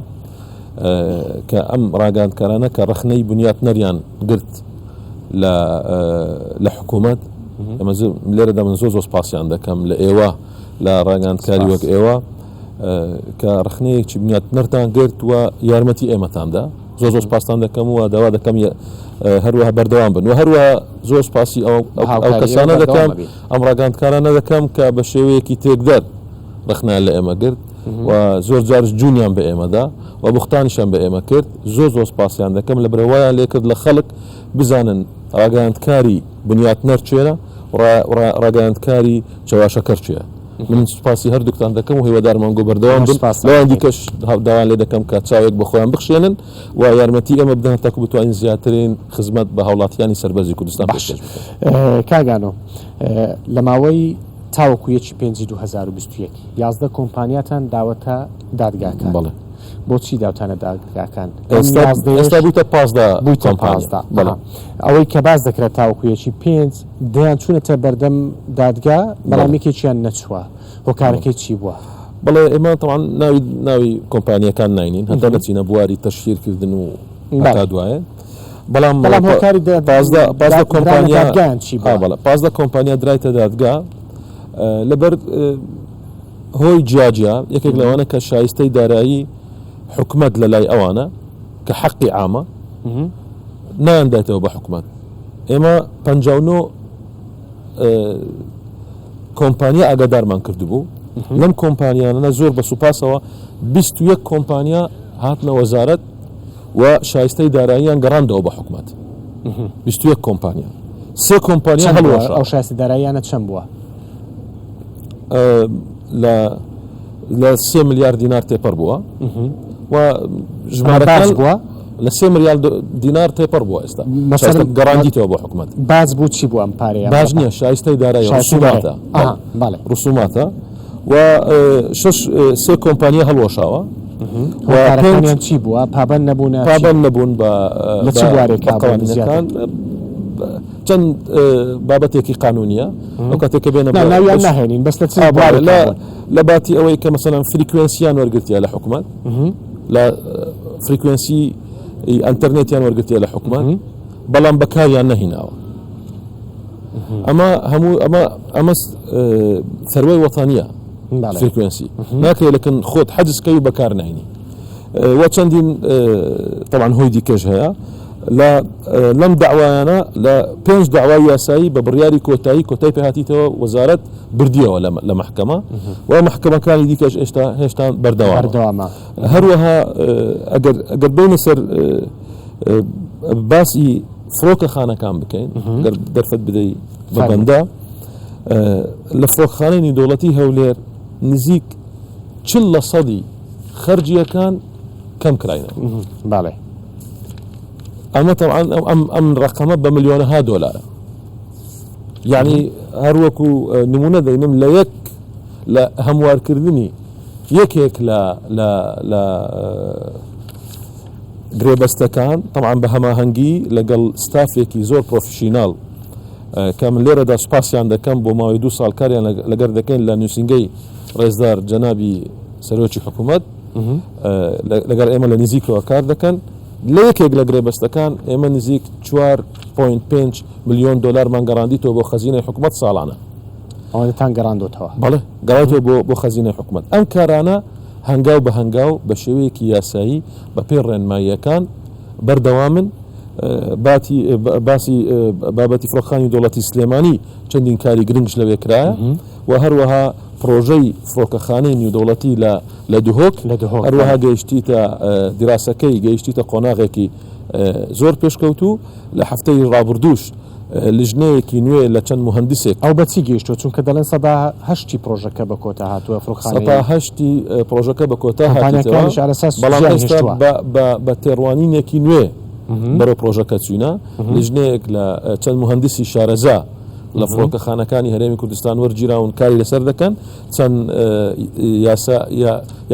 کە ئەم ڕاگەاندکارانە کە ڕەخنەی بنیاتنەریان گرت لە حکوومەت ئەمە لێرەدا من زۆر سپاسیان دەکەم لە ئێوە لە ڕاگەاندکاری وەک ئێوە کە ڕەخنەیەکی بنیاتنەرتان گرت و یارمەتی ئێمەتاندا زۆر سپاسان دەکەم و داوا دەکەم هەروەها بەردەوام بن و هەروە زۆر سپاسی ئەو کەسانە دەکەم ئەم ڕاگەاندکارانە دەکەم کە بە شێوەیەکی تێکدەر ڕەخنیان لە ئێمە گرت و زۆر جارش جوونیان بە ئێمەدا و بوختانیشان بە ئێمە کرد زۆر سپاسیان دەکەم لە برەوایان لێ کرد لە خەڵک بزانن ڕاگەاندکاری بنیاتنەر چێرە ڕاگەاندکاری چاواشەکەر چێە من سپاسی هەردووکتان دەکەم و هیوادارمان گۆ بەردەوام بن لەوان دیکەش داوان لێ دەکەم کە چاوێک بە خۆیان بخشێنن و یارمەتی ئێمە بدەن تاکو بتوانین زیاترین خزمەت بە هاوڵاتیانی سەربەرزی کوردستان پێشکەش بکەین. کاگانۆ لە ماوەی تاوەکو یەکی پێنجی 2021 11 کۆمپانیاتان داوەتە دادگاکان بەڵێ بۆچی داوتانە دادگاکان ئێستا بوویتە 15 ئەوەی کە باز دەکرێت تاوەکو یەکی 5 دەیان چوونەتە بەردەم دادگا بەڵامێکێکیان نەچووە هۆکارەکەی چی بووە بەڵێ ئێمە تەواان ناوی کۆمپانیەکان ناینین هەتا نەچینە بواری تەشهیرکردن و تا دوایە بەڵام هۆکاری کۆمپانیایان چی بەڵێ 15 کۆمپانیا درایتە دادگا لەبەر هۆی جیاجیا یەکێک لەوانە کە شایستەی دارایی حکومەت لە لای ئەوانە کە حەقی عامە نایاندایتەوە بە حکومەت ئێمە 59 کۆمپانیا ئاگادارمان کردبوو لەم کۆمپانیانە زۆر بە سوپاسەوە 21 کۆمپانیا هاتنە وەزارەت و شایستەی داراییان گەڕاندەوە بە حکومەت 21 کۆمپانیا 3 کۆمپانیا هەڵوەشە ئەو شایستی داراییانە چەند بووە لە 3 ملیار دینار تێپەر بووە و ژمارەکان بووە لە 3 ملیار دینار تێپەر بووە ئێستا گەڕاندیتەوە بۆ حکومەت باز بوو چی بووە ئەم پارەیە باش نییە شایستەی دارایی ڕسوماتە و 3 کۆمپانیا هەڵوەشاوە و چی بووە پابەند نەبوون بە قوانینەکان چەند بابەتێکی قانونیە ئەو کاتێککە بێنە ناهێنین بەس لە باتی ئەوەی کە مەسەڵەن فریکوێنسیان وەرگرتیە لە حکومەت لە فریکوێنسی ئەنتەرنێتیان وەرگرتیە لە حکومەت بەڵام بەکاریان نەهیناوە ئەمە هەموو ئەمە سەروەی وەتانیە فریکوێنسی ناکرێت لەکن خۆت حەجزکەی و بەکار نهێنی وە چەندین طبعاً هۆی دیکەش هەیە لەم داوایانە لە 5 داوای یاسایی بە بڕیاری کۆتایی پێهاتیتەوە وەزارەت بردیەوە لە محکەمە و محکەمەکانی دیکەش هێشتا بەردەوامە هەروەها ئەگەر بینە سەر باسی فڕۆکەخانەکان بکەین دەرفەت بدەی بە بەندە لە فڕۆکەخانەی دەوڵەتی هەولێر نزیک 40% خەرجیەکان کەم کراینەوە باڵێ ئەمە طبعاً ئەم ڕقەمە بە ملیۆنەها دۆلارە یعنی هەروەکو نمونە دەینم لە یەک لە هەموارکردنی یەکێک لە گرێبەستەکان طبعا بە هەماهەنگی لەگەڵ ستافێکی زۆر پرۆفشیناڵ کە من لێرەدا سوپاسیان دەکەم بۆ ماوەی 2 ساڵ کاریان لەگەر دەکەین لە نووسنگەی ڕێزدار جەنابی سەرۆکی حکوومەت لەگەر ئێمە لە نزیکەوە کار دەکەن لە یەکێک لە گرێبەستەکان ئێمە نزیک 4.5 ملیۆن دلارمان گەڕاندیتەوە بۆ خەزینەی حکوومەت ساڵانە ئەوەتان گەڕاندۆتەوە بەڵێ گەڕاوتەوە بۆ خەزینەی حکوومەت ئەم کارانە هەنگاو بە هەنگاو بە شێوەیەکی یاسایی بە پێی ڕێنماییەکان بەردەوامن باسی بابەتی فڕۆکخانی دەوڵەتی سلێمانی چەندین کاری گرنگش لەوێ کرایە و هەروەها پرۆژەی فڕۆکەخانەی نیودەوڵەتی لە دوهۆک هەروەها گەیشتیتە دیراسەکەی گەیشتیتە قۆناغێکی زۆر پێشکەوتو لە هەفتەی ڕابردووش لژنەیەکی نوێ لە چەند مهندسێک ئەو بەچی گەیشتۆ چونکە دەڵێن سەدا هەشتی پرۆژەکە بە کۆتا هاتووە فڕۆکخانەی هەشتی پرۆژەکە بە کۆتا هاتیتەوە بەڵام ئێستا بە تێڕوانینێکی نوێ بەرەو پرۆژەکە چوینە لژنەیەک لە چەند مهندسی شارەزا لە فڕۆکەخانەکانی هەرێمی کوردستان وەرگیراون کاری لەسەر دەکەن چەند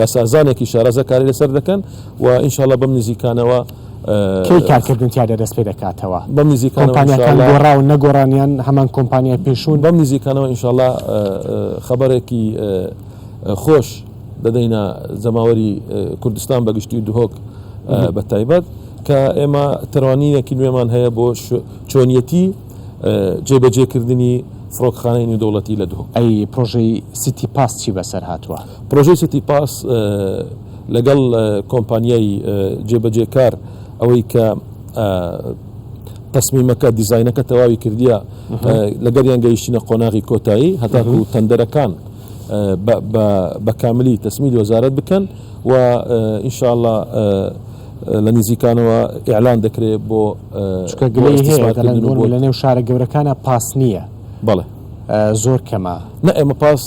یاسازانێکی شارەزا کاری لەسەر دەکەن و ئینشاءڵڵا بەم نزیکانەوە کەی کارکردنتیا دەست پێ دەکاتەوە بەم نزیکانەوە کۆمپانیەکان گۆڕا و نەگۆڕانیان هەمان کۆمپانیای پێشون بەم نزیکانەوە ئینشاءڵڵا خەبەرێکی خۆش دەدەینە زەماوەری کوردستان بەگشتی دوهۆک بە تایبەت کە ئێمە تەڕوانینێکی نوێمان هەیە بۆ چۆنیەتی جێبەجێکردنی فڕۆکخانەی نیودەوڵەتی لە دوهۆک. ئەی پرۆژەی سیتی پاس چی بەسەر هاتووە؟ پرۆژەی سیتی پاس لەگەڵ کۆمپانیای جێبەجێکار ئەوەی کە تەسمیمەکە دیزاینەکە تەواوی کردیە لەگەریان گەیشتینە قۆناغی کۆتایی هەتاکو تەندەرەکان بە کاملی تەسمیلی وەزارەت بکەن و ئینشاءڵڵا لە نزیکانەوە ئیعلان دەکرێت بۆ لە نێو شارە گەورەکانە پاس نییە بەڵێ زۆر کەمە نە ئێمە پاس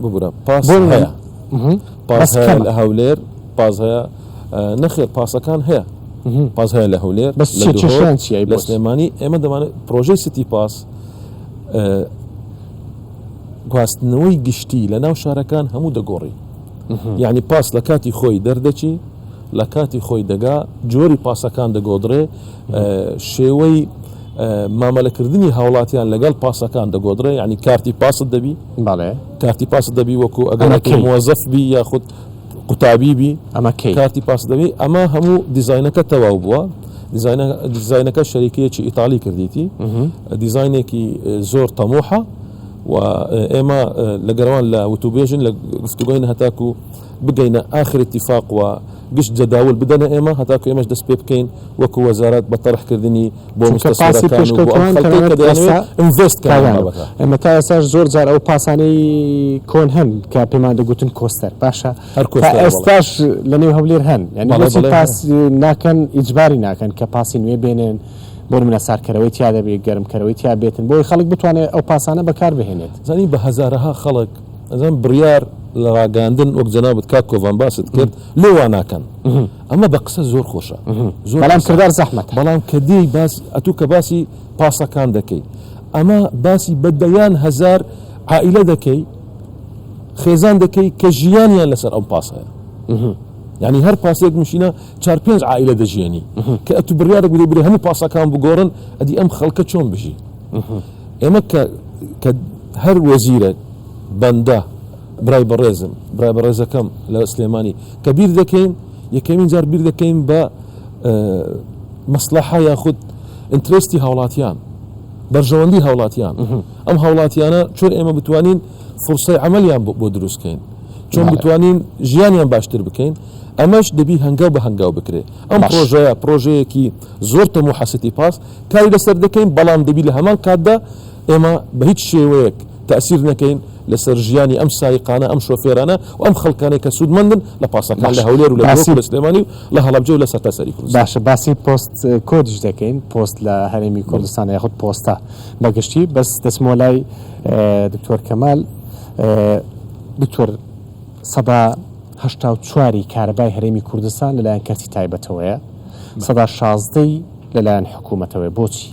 ببورە پاس هەیە پاس هەیە لە هەولێر پاس هەیە نەخێر پاسەکان هەیە پاس هەیە لە هەولێر لە سلێمانی ئێمە دەمانێت پرۆژەی سیتی پاس گواستنەوەی گشتی لە ناو شارەکان هەموو دەگۆڕی یعنی پاس لە کاتی خۆی دەردەچی لە کاتی خۆی دەگا جۆری پاسەکان دەگۆدرێ شێوەی مامەلەکردنی هاوڵاتیان لەگەڵ پاسەکان دەگۆدرێ یعنی کارتی پاست دەبی کارتی پاست دەبی وەکو ئەگەر موظف بی یاخود قوتابی بی کارتی پاس دەبی ئەمە هەموو دیزاینەکە تەواو بووە دیزاینەکە شەریکەیەکی ئیتالی کردیتی دیزاینێکی زۆر تەموحە و ئێمە لەگەڕوان لە وتوبێژن لە گفتوگۆین هەتاکو بگەینە ئاخر اتفاق و گشت جەداول بدەنە ئێمە هەتاکو ئێمەش دەست پێ بکەین وەکو وەزارەت بە تەڕحکردنی بۆ مستەسیرەکان و بۆ خەڵکی کە دەیانەوێت ئینڤێستکەن ئێمە تا ئێستاش زۆر جار ئەو پاسانەی کۆن هەن کە پێمان دەگوتن کۆستەر باشە ئێستاش لە نێو هەولێر هەن یعنی پاس ناکەن ئیجباری ناکەن کە پاسی نوێ بێنن بۆ منە سارکەرەوەی تیا دەبێت گەرمکەرەوەی تیا بێتن بۆی خەڵک بتوانێت ئەو پاسانە بەکار بهێنێت زانی بە هەزارەها خەڵک ئەزان بڕیار لە ڕاگەاندن وەک جەنابەت کاک کۆڤان باست کرد لێوان ناکەن ئەمە بە قسە زۆر خۆشە بەڵام کردار زەحمەت بەڵام کە دێی ئەتوو کە باسی پاسەکان دەکەی ئەمە باسی بەدەیان هەزار عائیلە دەکەی خێزان دەکەی کە ژیانیان لەسەر ئەو پاسەیە یعنی هەر پاسێک مشینە 4-5 عائیلە دەژیانی کە ئەتوو بڕیارێک برێ هەموو پاسەکان بگۆڕن ئەدی ئەم خەڵکە چۆن بژی ئێمە کە هەر وەزیرێک بەندە برای بەڕێزەکەم لە سلێمانی کە بیر دەکەین یەکەمین جار بیر دەکەین بە مەسلەحە یاخود ئینترستی هاوڵاتیان بەرژەوەندی هاوڵاتیان ئەم هاوڵاتیانە چۆن ئێمە بتوانین فرسەی عەمەلیان بۆ دروستکەین چۆن بتوانین ژیانیان باشتر بکەین ئەمەش دەبی هەنگاو بە هەنگاو بکرێ ئەم پرۆژەیەکی زۆر تەموحە سیتی پاس کاری لەسەر دەکەین بەڵام دەبی لە هەمان کاتدا ئێمە بە هیچ شێوەیەک تەأسیر نەکەین لەسەر ژیانی ئەم سایقانە ئەم شۆفێرانە و ئەم خەڵکانەی کە سوودمەندن لە پاسەکان لە هەولێر و لە سلێمانی و لە هەڵەبجە و لە سەرتاسەری کوردستان باشە باسی پۆست کۆدیش دەکەین پۆست لە هەرێمی کوردستان یاخود پۆستە بەگشتی بەس دەچمەوە لای دکتۆر کەمال دکتۆر 184 کارەبای هەرێمی کوردستان لەلایەن کەسی تایبەتەوەیە 116 لەلایەن حکوومەتەوەی بۆچی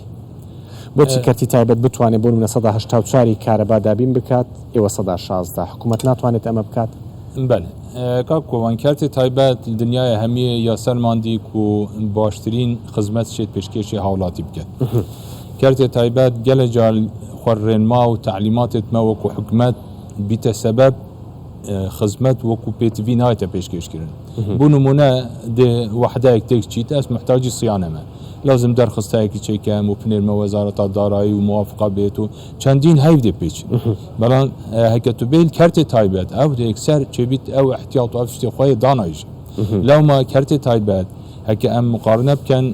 بۆچی کەرتی تایبەت بتوانێت بۆ منە 1970 کارەبا دابین بکات ئێوە 16 حکوومەت ناتوانێت ئەمە بکات بله کاکۆوان کارتی تایبەت دنیای هەمیە یاسەرماندیک و باشترین خزمەت شێت پێشکەشی هاوڵاتی بکات کارتی تایبەت گەلە جار خوێنما و تعلیماتێتمە وەکو حکومەت بیتە سەبەب خزمەت وەکو پێتڤی نایتە پێشکەشکردن بۆ نمونە وەحدایەک تێک چیت ئەس محتاجی سیانەمە لازم دەرخستایەکی چێکەم و پنێرمە وەزارەتە دارایی و موافقە بێت و چەندین هەیف دێ پێچ بەڵام هەکە تو بێت کارتی تایبەت ئەو یەکسەر چێبیت ئەو احتیاط و ئەو شتێ خۆی دانایژ لەومە کارتی تایبەت هەکە ئەم مقارنە بکەن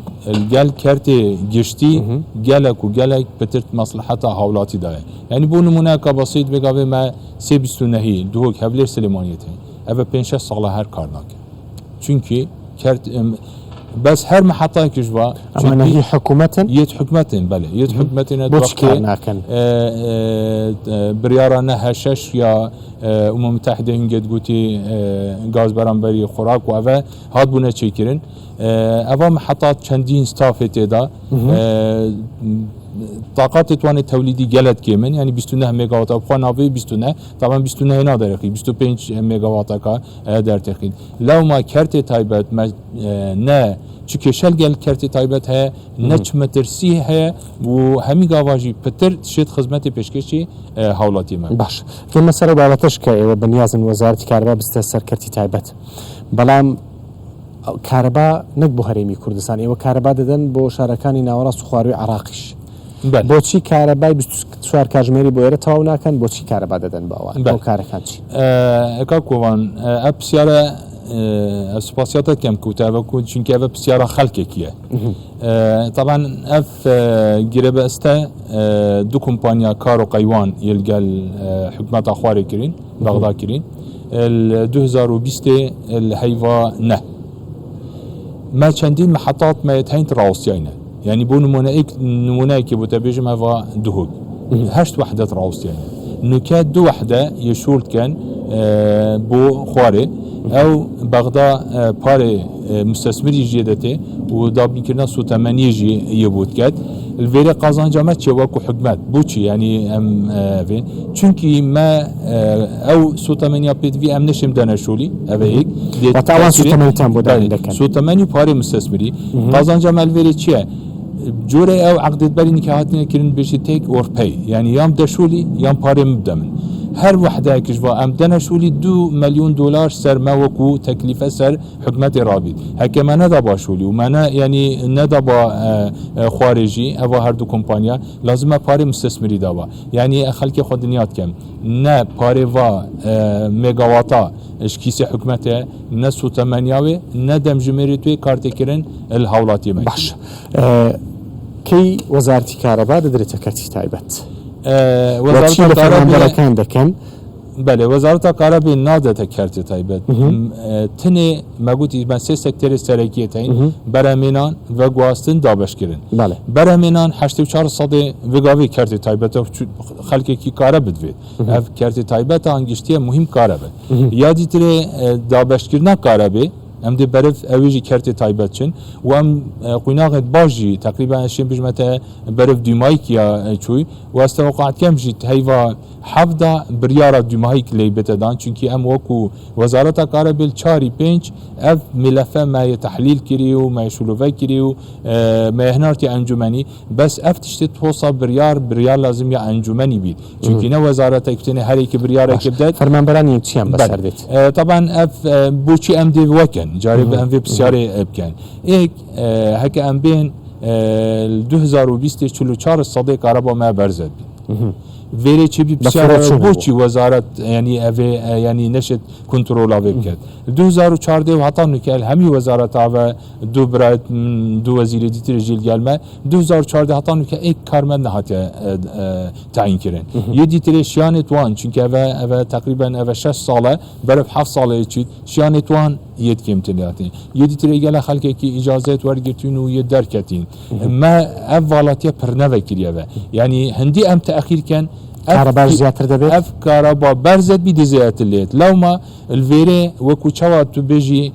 گەل کارتێ گشتی گەلک و گەلک پترت مەسلحەتە هاوڵاتیدایە یعنی بۆ نمونەکە بەسیط بێگاوێ مە 329 دووەک هەولێر سلێمانیەتە ئەvە 5-6 ساڵە هەر کار ناکە چونکی بس هەر محەتایەکیش وە ئەمانە حکوومەتن یەت حکومەتن بەێ یەت حکومەتێنە ناکەن بریارانە هەشەش یا ئومە متحدە هینگێت گوتی گاز بەرامبەری خوراک و ئەvە هات بوونە چێکردن ئەوە محەتات چەندین ستافێ تێدا طاقات توانێت تەولیدی گەلت کێمن ینی 29 مگاوات بخوا ناوی 29 طبعا 29 نادەرەخی 25 مگاواتەکە دەرتەخین لەوما کارتێ تایبەت نە چ کێشەل گەل کارتی تایبەت هەیە نەچ مەترسی هەیە و هەمی گاواژی پتر شێت خزمەتی پێشکەشی هاوڵاتیمە باش کە مەسەرە باڵەتەش کە ئێوە بەنیازن وەزارەتی کارەبا بستە سەر کارتی تایبەت بەڵام کارەبا نەک بۆ هەرێمی کوردستان ئێوە کارەبا دەدەن بۆ شارەکانی ناوەڕاست و خواروی عراقیش بۆچی کارەبای 24 کاتژمێری بۆ ئێرە تەواو ناکەن بۆچی کارەبا دەدەن باوان بۆ کارەکان چی کاکۆوان ئە پرسیارە سوپاسیاتت کەم کوتابەکو چونکە ئەvە پرسیارە خەڵکێکیە طبعا ئەف گیرە بەستە دوو کۆمپانیا کار و قەیوان یلگەل حکومەتە خوارێ کردین بەغدا کردین 2020 هەیڤا نە ما چەندین محەتات مەیەتهین ڕاوستیاینە يعني بو نمونەیەکی بۆ تەبێژم ئەvە دوهۆک 8 وحدەت ڕاوستیاینە نکات دو وحدە یەشولکەن بۆ خوارێ ئەو بەغدا پارێ مستەسمری ژێ دەتێ و دابینکردنا سوتەمەنیێژی یە بۆ دکات الڤێرە قازانجامە چێ وەکو حکومەت بۆچی ینی ئەم چونکی مە ئەو سوتەمەنیا پێتڤی ئەم نەشم دەنەشولی ئەvە یەک تاوان سوتەمەنیتان بۆ دابین دەکەن سوتەمەنی و پارێ مستەسمری قازانجامە الڤێرە چییە جۆرە ئەو عقدێتبەرینی کە هاتنێکردن بێژی تێک ئۆرپەی ینی یام دەشولی یان پارێم بدەمن هەر وحدایەکیش بۆ ئەم دەنەشولی 2 ملیۆن دلار سەرمە وەکو تەکلیفە سەر حکومەتی ڕابید هەکەمە نەدا باشولی و مانە ینی نەدا بە خوارێژی ئەوە هەردوو کۆمپانیا لازمە پارێ مستەسمری داوە ینی خەڵکی خۆ دنیات کەم نە پارێڤا مێگاواتە شکیسی حکومەتە نە سوتەمەنیاوێ نە دەمژمێری توێ کارتێکردن هاوڵاتی باش کەی وەزارەتی کارەبا دەدرێتە کارتی تایبەت وەزارەتەکان دەکەن بله وەزارەتە کارەبێ نادەتە کارتی تایبەت تنێ مەگوتی بە سێ سەکتەری سەرەکیەتین بەرهەمێنان و گواستن دابەشکردن بەرهەمێنان 84 وگاوی کارتی تایبەتە خەڵکێکی کارە بدوێت ئەف کارتی تایبەتە ئەنگشتیە مهم کارە بێت یادی ترێ دابەشکردنا کارە بێ ئەم دێ بەرف ئەوێژی کارتی تایبەت چن و ئەم قویناغت باشی تقریبا ئەشێن بژمەتە بەرف دومایکیا چووی واستەوەقعاتکەمژیت هەیڤا حەفدا بریارە دومایک لێ بێتەدان چونکی ئەم وەکو وەزارەتە کارە بێت 4-5 ئەف ملەفە مایە تەحلیل کردی و مایشولوڤە کردی و مەهنارتی ئەنجومەنی بەس ئەف تشتێت تۆسا بریار لازمیە ئەنجومەنی بیت چونکی نە وەزارەتە کوتێنێ هەرێکی بریارێکی بدات فەرمانبەرانی چیان بەسەر دێت طبعا ئەف بۆچی ئەم دێ وەکەن جارێ بە ئەم پرسیارێ بکەن ئێک هەکە ئەم بێن 2020 44 سەدەی کارەبا ما بەرزە بیت vêrê çi bî boçî wezaret yanî ev yanî neşet kontrola vê biket 2014 heta nukel hemî wezareta ve du birayet du wezîrê dîtir jîl gelme 2014 heta nuke ek karmend nehatiye tayin kirin yê dîtirê şiyanê wan çünkü ev teqrîben ev 6 sale berif 7 salê çît şiyanê wan yetkim hatî yê dîtirê gele xelkekî icazet wergirtîn û yê derketîn me ev valatiye pir nevekiriye ve yanî hindî em teexîrken کارەباش زیاتر دەبێت اف كهرباء برزت بي دزيات الليت لو ما الفيري وكو چوا تو بيجي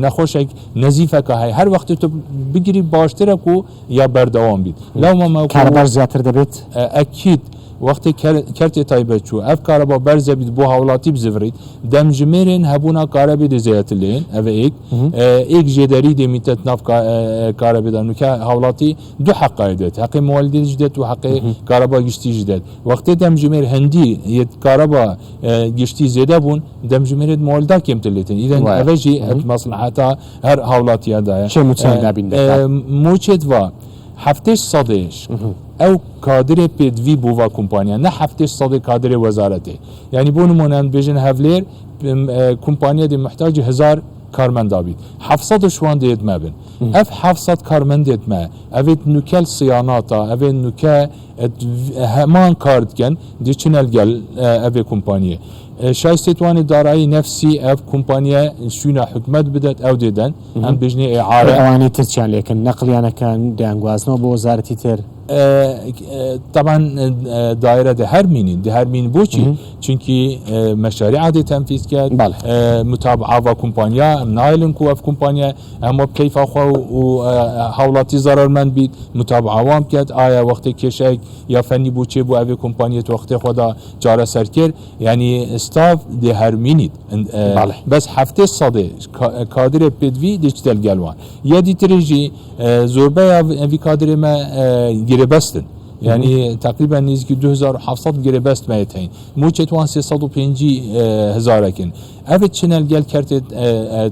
نخوشك نزيفك هاي هر وقت تو بگیری باشتركو يا بردوام بيت لو ما کارەباش زیاتر دەبێت اكيد وقتی کرتی تایبت چو اف کاربا برزه بید بو حولاتی بزورید دم جمیرن هبونا کاربی دزیات لین او ایک جداری دیمیتت ناف کاربی دانو که حولاتی دو حقای داد حق مولدی جدت و حق کاربا گشتی جدت وقتی دم جمیر هندی یه کاربا گشتی زیاده بون دم جمیر مولدا کم تلیتن ایدن اوجی مصلحتا هر حولاتی داره چه متساعد بینده موچت و هفتش صدش او کادر پیدوی بووا کمپانیا نه هفتش صد کادر وزارته یعنی بون مونند بیشن هفلیر کمپانیا دی محتاج 1000 کارمند آبید 700 شوان دید ما بین اف 700 کارمند دید ما اوید نوکل صیاناتا اوید نوکل همان کارد کن دی چنل گل اوی کمپانیه شایستوانی دارایی نفسی اف کمپانیا شونا حکمت بدت او دیدن هم بجنی اعاره اوانی ترچان لیکن نقلیانه کن دیانگوازنو بو وزارتی تر طبعا دائره ده هر مين بوچی چونکی مشاريع عادي تنفيذ کرد متابعه و کمپانیا نایلن کو اف کمپانیا اما کیف خو و حولاتي ضررمند بید متابعه وام کرد آیا وقتی کشک یا فنی بوچی بو اف کمپانیا تو وقتی خدا جاره سرکر یعنی استاف ده هر مینید بس هفته صده کادر پدوی دیجیتال گلوان یا دیتریجی زوربه اف کادر ما گیره بستن يعني تقريبا نزدیک 2700 گیره بست مایتین موچت وان 350,000 کن اوه چنل گل کرد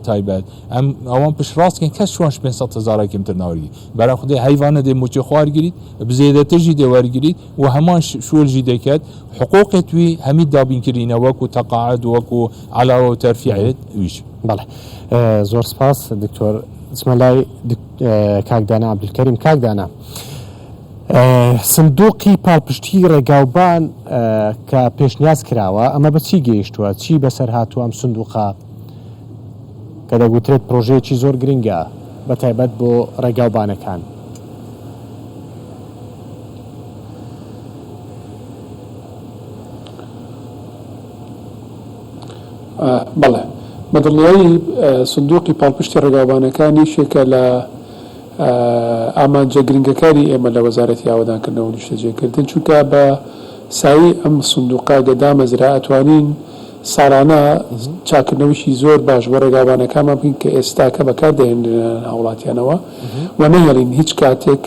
تایبت ام اوان پش راست کن کس شوانش 500,000 کم ترناوری برای خود حیوان ده موچ خوار گیرید بزیدت جیده ور گیرید و همان شول جیده کرد حقوق توی همین دابین کرینه وکو تقاعد وکو علاوه و ترفیعت ویش بله زور سپاس دکتور اسم الله کاک دانا عبدالکریم کاک دانا سندوقی پاڵپشتی ڕێگاوبان کە پێشنیاز کراوە ئەمە بە چی گەیشتووە چی بەسەر هاتووە ئەم سندوقا کە دەگوترێت پرۆژەیەکی زۆر گرنگە بە تایبەت بۆ ڕێگاوبانەکان بەڵێ بەدڵنیایی سندوقی پاڵپشتی ڕێگاوبانەکانی شێکە لە ئامانجە گرنگەکاری ئێمە لە وەزارەتی ئاوادانکردنەوە نیشتەجێکردن چونکە بە سایی ئەم سندوقا گەدا مەزرا ئەتوانین ساڵانە چاکردنەوەشی زۆر باش بۆ ڕێگاوبانەکانمان بکەین کە ئێستاکە بەکاردەهێنرێنە هاوڵاتیانەوە و نەهێڵین هیچ کاتێک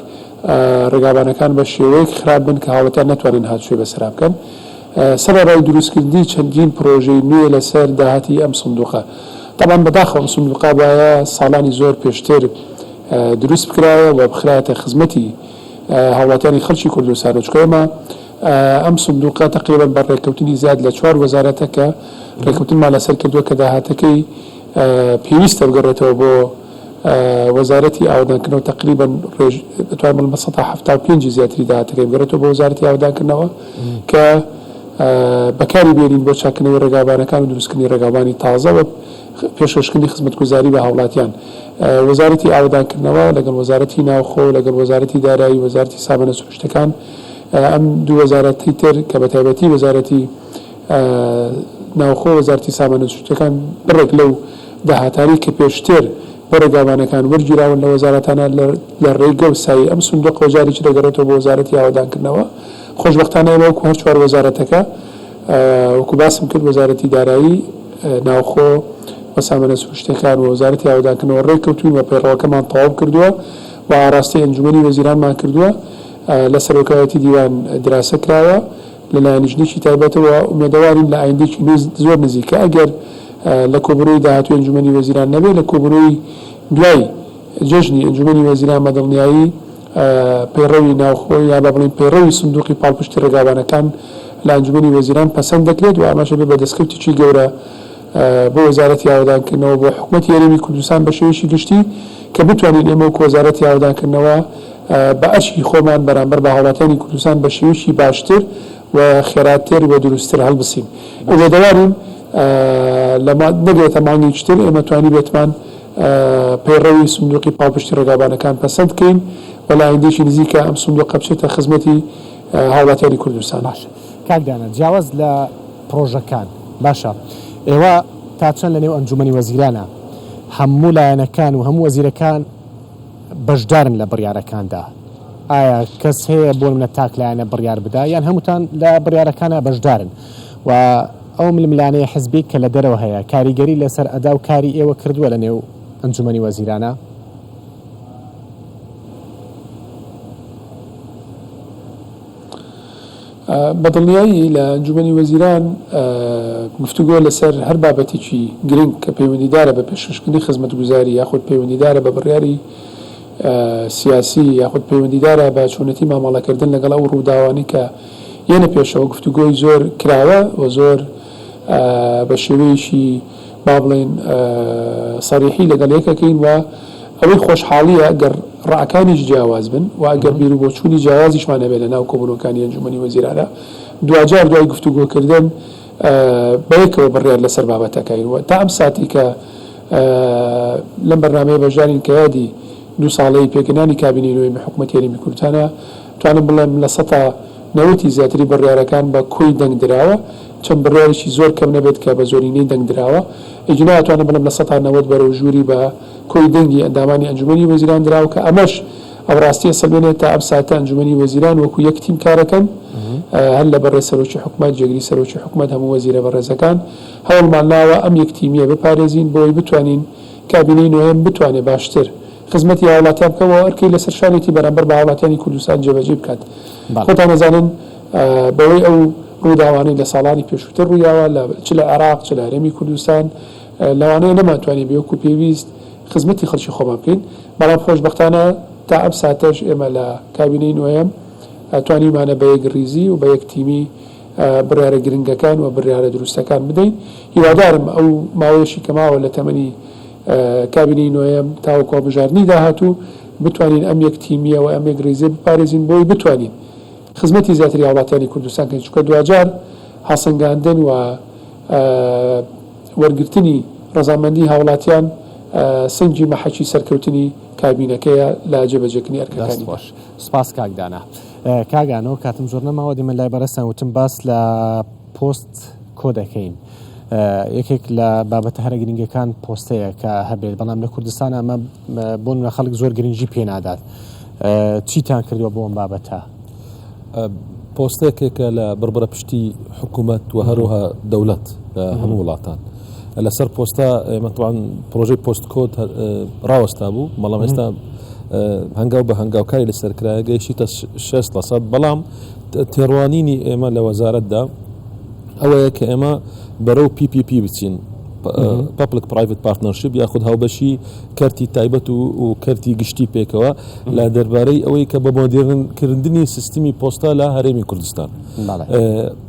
ڕێگاوبانەکان بە شێوەیەک خراپ بن کە هاوڵاتیان نەتوانین هاتووێ بەسەرا بکەن سەبەڕای دروستکردنی چەندین پرۆژەی نوێ لەسەر داهاتی ئەم سندوقە طبعا بەداخەوە ئەم سندوقا وایە ساڵانی زۆر پێشتر دروست بکرایە و بخرایەتە خزمەتی هاوڵاتیانی خەڵکی کوردستان چونکە ئێمە ئەم سندوقا تقریبا بە ڕێککەوتنی زیاد لە 4 وەزارەتە کە ڕێککەوتنمان لەسەر کردووە کە داهاتەکەی پێویستە بگەڕێتەوە بۆ وەزارەتی ئاوادانکردنەوە تقریبا بتوانین بە 175 زیاتری داهاتەکەی بگەڕێتەوە بۆ وەزارەتی ئاوادانکردنەوە کە بەکاری بێنین بۆ چاکردنەوەی ڕێگاوبانەکان و دروستکردنی ڕێگاوبانی تازە و پێشکەشکردنی خزمەتگوزاری بە هاوڵاتیان وەزارەتی ئاوادانکردنەوە لەگەڵ وەزارەتی ناوخۆ لەگەڵ وەزارەتی دارایی وەزارەتی سامانە سروشتەکان ئەم دوو وەزارەتی تر کە بە تایبەتی وەزارەتی ناوخۆ وەزارەتی سامانە سروشتەکان بڕێک لەو داهاتانی کە پێشتر بۆ ڕێگاوبانەکان وەرگیراون لە وەزارەتانە لە ڕێگە و سایی ئەم سندوق وەزارێکی دەگەڕێتەوە بۆ وەزارەتی ئاوادانکردنەوە خۆشبەختانە وەکو هەر 4 وەزارەتەکە وەکو باسم کرد وەزارەتی دارایی ناوخۆ و سامانە سروشتەکان و وەزارەتی ئاوادانکردنەوە ڕێککەوتوین و پەیڕەوەکەمان تەواو کردووە و ئاڕاستی ئەنجومەنی وەزیرانمان کردووە لە سەرۆکایەتی دیوان دراسە کراوە لەلایەن ژنێکی تایبەتەوە ئومێدەوارین لە ئایندێکی زۆر نزیکە ئەگەر لە کۆبوونەوەی داهاتووی ئەنجومەنی وەزیران نەبێ لە کۆبوونەوەی دوای جەژنی ئەنجومەنی وەزیران بەدڵنیایی پەیڕەوی ناوخۆی یا بە بڵین پەیڕەوی سندوقی پاڵپشتی ڕێگاوبانەکان لە ئەنجومەنی وەزیران پەسەند دەکرێت و ئەمەش بە دەستکەوتێکی گەورە بۆ وەزارەتی ئاوادانکردنەوە بۆ حکوومەتی هەرێمی کوردستان بە شێوەیەکی گشتی کە بتوانین ئێمە وەکو وەزارەتی ئاوادانکردنەوە بە ئەرشی خۆمان بەرامبەر بە هاوڵاتیانی کوردستان بە شێوەیەکی باشتر و خێراتتر و دروستتر هەڵبسین ئومێدەوارین نەگرێتە مانگێکی تر ئێمە توانی بێتمان پەیڕەوی سندوقی پاڵپشتی ڕێگاوبانەکان پەسەند بکەین و لە ئایندێکی نزیکە ئەم سندوقە بچێتە خزمەتی هاوڵاتیانی کوردستان. باش کاکدانە جیاواز لە پرۆژەکان باشە ئێوە تا چەند لە نێو ئەنجومەنی وەزیرانە هەموو لایەنەکان و هەموو وەزیرەکان بەشدارن لە بڕیارەکاندا ئایا کەس هەیە بۆ منە تاک لایەنە بڕیار بدا یان هەمووتان لە بڕیارەکانە بەشدارن و ئەو ململانەیە حزبی کە لە دەرەوە هەیە کاریگەری لەسەر ئەدا و کاری ئێوە کردووە لە نێو ئەنجومەنی وەزیرانە؟ بەدڵنیایی لە ئەنجومەنی وەزیران گفتوگۆ لەسەر هەر بابەتێکی گرنگ کە پەیوەندیدارە بە پێشکەشکردنی خزمەتگوزاری یاخود پەیوەندیدارە بە بڕیاری سیاسی یاخود پەیوەندیدارە بە چۆنەتی مامەڵەکردن لەگەڵ ئەو ڕووداوانی کە یەنە پێشەوە گفتوگۆی زۆر کراوە و زۆر بە شێوەیەکی با بڵێن سەریحی لەگەڵ یەکەکەین و ئەوەی خۆشحاڵیە گەر ڕاکانیش جیاواز بن و ئەگەر بیر و بۆچوونی جیاوازیشمانە بێت لە ناو کۆبوونەکانی ئەنجومەنی وەزیرانە دوجار دوای گفتوگۆکردن بەیەکەوە بڕیار لەسەر بابەتەکەین و تا ئەم ساتی کە لەم بەرنامەیە بەشدارین کە یادی 2 ساڵەی پێکەنانی کابینەی نوێی حکوومەتی هەرێمی کوردستانە توانم بڵێم لە 90 زیاتری بڕیارەکان بە کۆی دەنگ دراوە چەند بڕیارێکی زۆر کەم نەبێت کە بە زۆرینەی دەنگ دراوە ئیجنا توانم بڵێم لە 90 بەرەو ژووری بە کۆی دەنگی ئەندامانی ئەنجومەنی وەزیران دراوە کە ئەمەش ئەو ڕاستیە سەلمێنێت تا ئەم ساتە ئەنجومەنی وەزیران وەکو یەک تیم کارەکەن هەر لە بەڕێ سەرۆکی حکوومەت جێگری سەرۆکی حکوومەت هەموو وەزیرە بەڕێزەکان هەوڵمان ناوە ئەم یەک تیمیە بپارێزین بۆی بتوانین کابینەی نوێیەم بتوانێت باشتر خزمەتی هاوڵاتیان بکەوە ئەرکەی لەسەر شانێتی بەرامبەر بە هاوڵاتیانی کوردستان جێبەجێ بکات. خۆتان نەزانن بەوەی ئەو ڕووداوانەی لە ساڵانی پێشووتر ڕوویاوە چ لە عێراق چ لە هەرێمی کوردستان لەوانەیە نەماتوانێت بێوەکو پێویست خزمەتی خەڵکی خۆمان بکەین بەڵام خۆشبەختانە تا ئەم ساتەش ئێمە لە کابینەی نوێیەم توانیمانە بە یەک ڕیزی و بە یەک تیمی بڕیارە گرنگەکان و بڕیارە دروستەکان بدەین. هیوادارم ئەو ماوەیەشی کە ماوە لە تەمەنی کابینەی نوێیەم تاوەکو بژاردننی داهاتوو بتوانین ئەم یەک تیمیە و ئەم یەک ڕیزێ بپارێزین بۆی بتوانین خزمەتی زیاتری هاوڵاتیانی کوردستان کە چکە دوجار هەسەنگاندن و وەرگرتنی ڕەزامەندی هاوڵاتیان سنگی مەحەکی سەرکەوتنی کابینەکەیە لە جێبەجێکردنی ئەرکەکانی. باش سپاس کاکدانە کاگانەوە کاتم زۆر نەماوە دیمە لای بەڕێستان وتم باس لە پۆست کۆ دەکەین یەکێک لە بابەتە هەرە گرنگەکان پۆستەیە کە هەبێت بەڵام لە کوردستان ئەمە بۆ منە خەڵک زۆر گرنگی پێ نادات چیتان کردووە بۆ ئەم بابەتە؟ پۆستێکێکە لە بربرە پشتی حکوومەت و هەروەها دەوڵەت لە هەموو وڵاتان لەسەر پۆستە ئێمەتوان پرۆژەی پۆست کۆد ڕاوەستا بوو بەڵام ئێستا هەنگاو بە هەنگاوکاری لەسەرکرایە گەیشتە 6%. بەڵام تێڕوانینی ئێمە لە وەزارەتدا ئەوەیە کە ئێمە بەرەو PPP بچین Public Private Partnership یاخود هاوبەشی کەرتی تایبەت و کەرتی گشتی پێکەوە لە دەربارەی ئەوەی کە بە مۆدێرنکردنی سیستمی پۆستە لە هەرێمی کوردستان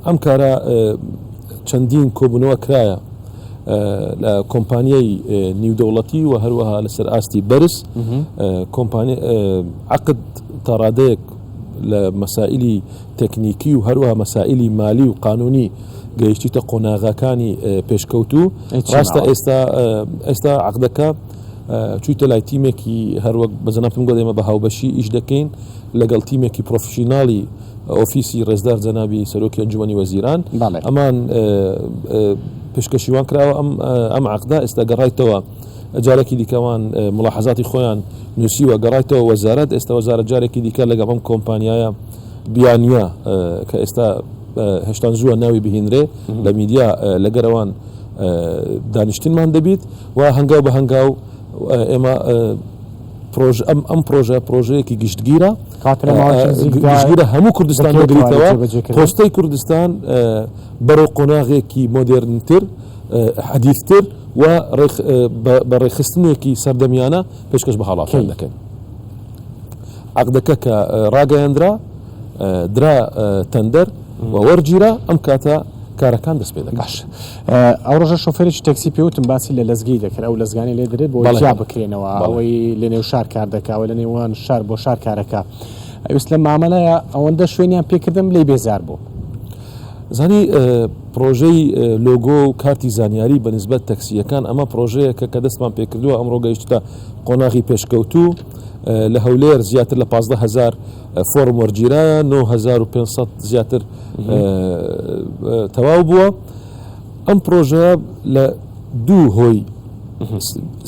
ئەم کارە چەندین کۆبوونەوە کرایە لە کۆمپانیای نیودەوڵەتی و هەروەها لەسەر ئاستی بەرز عقد تەڕادەیەک لە مەسائلی تەکنیکی و هەروەها مەسائلی مالی و قانونی گەیشتیتە قۆناغاکانی پێشکەوتوو ڕاستە ئێستا عقدەکە چوویتە لای تیمێکی هەروەک بەزەنا پێم گوت ئێمە بە هاوبەشی ئیش دەکەین لەگەڵ تیمێکی پرۆفشیناڵی ئۆفیسی ڕێزدار جەنابی سەرۆکی ئەنجومەنی وەزیران ئەمان پێشکەشیوان کراوە ئەم عقدا ئێستا گەڕایتەوە جارێکی دیکەوان ملاحەزاتی خۆیان نووسیوە گەڕایتەوە وەزارەت ئێستا وەزارەت جارێکی دیکە لەگەڵ ئەم کۆمپانیایە بیانیە کە ئێستا هێشتان زووە ناوی بهێنرێ لە میدیا لەگەرەوان دانیشتنمان دەبیت و هەنگاو بە هەنگاو ئێمە ئەم پرۆژەیەکی گشتگیرە گشتگیرە هەموو کوردستان دەگریتەوە پۆستەی کوردستان بەرەو قۆناغێکی مۆدێرنتر حەدیثتر و بە ڕێخستنێکی سەردەمیانە پێشکەش بە هاوڵاتیان دەکەن. عقدەکە کە ڕاگەیاندرا درا تەندەر و وەرگیرە ئەم کاتە کارەکان دەست پێ دەکەن. باش ئەو ڕۆژە شۆفێرێکی تەکسی پێوتم باسی لە لەزگی دەکرد ئەو لەزگانی لێ دەرێت بۆ جیا بکرێنەوە ئەوەی لە نێو شار کار دەکاوە لە نێوان شار بۆ شار کارەکە ئەوست لە مامەلەیە ئەوەندە شوێنیان پێکردم لی بێزار بوو زانی پرۆژەی لۆگۆ و کارتی زانیاری بە نسبەت تەکسیەکان ئەمە پرۆژەیەکە کە دەستمان پێکردووە ئەمڕۆ گەیشتە قۆناغی پێشکەوتوو لە هەولێر زیاتر لە 15,000 فۆرم وەرگیرایە 9,500 زیاتر تەواو بووە. ئەم پرۆژەیە لە دوو هۆی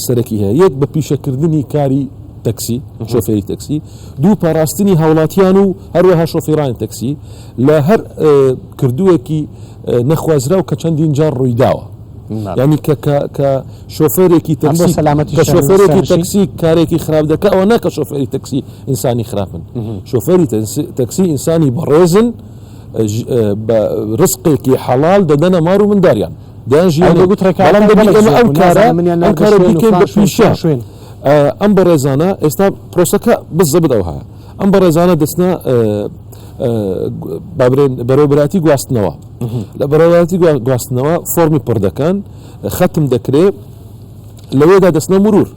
سەرەکی هەیە، یەک بە پیشەکردنی کاری تەکسی شۆفێری تەکسی، دوو پاراستنی هاوڵاتیان و هەروەها شۆفێرانی تەکسی لە هەر کردووەکی نەخوازرا و کە چەندین جار ڕوویداوە. یعنی کە شۆفێرێکی تەکسی کارێکی خراپ دەکە ئەوە ناکە شۆفێری تەکسی ئینسانی خراپن، شۆفێری تەکسی ئینسانی بەڕێزن بە ڕزقێکی حەڵال دەدەنە مار و منداریان بەڵام ئەم کارە بیکەین بە پیشە. ئەم بەڕێزانە ئێستا پرۆسەکە بزە بدەوە هەیە، ئەم بەڕێزانە دەستنە بەڕێوەبەراتی گواستنەوە، لە بەڕێوەبەراتی گواستنەوە فۆرمی پڕ دەکەن، ختم دەکرێت، لەوێدا دەستنە مرور،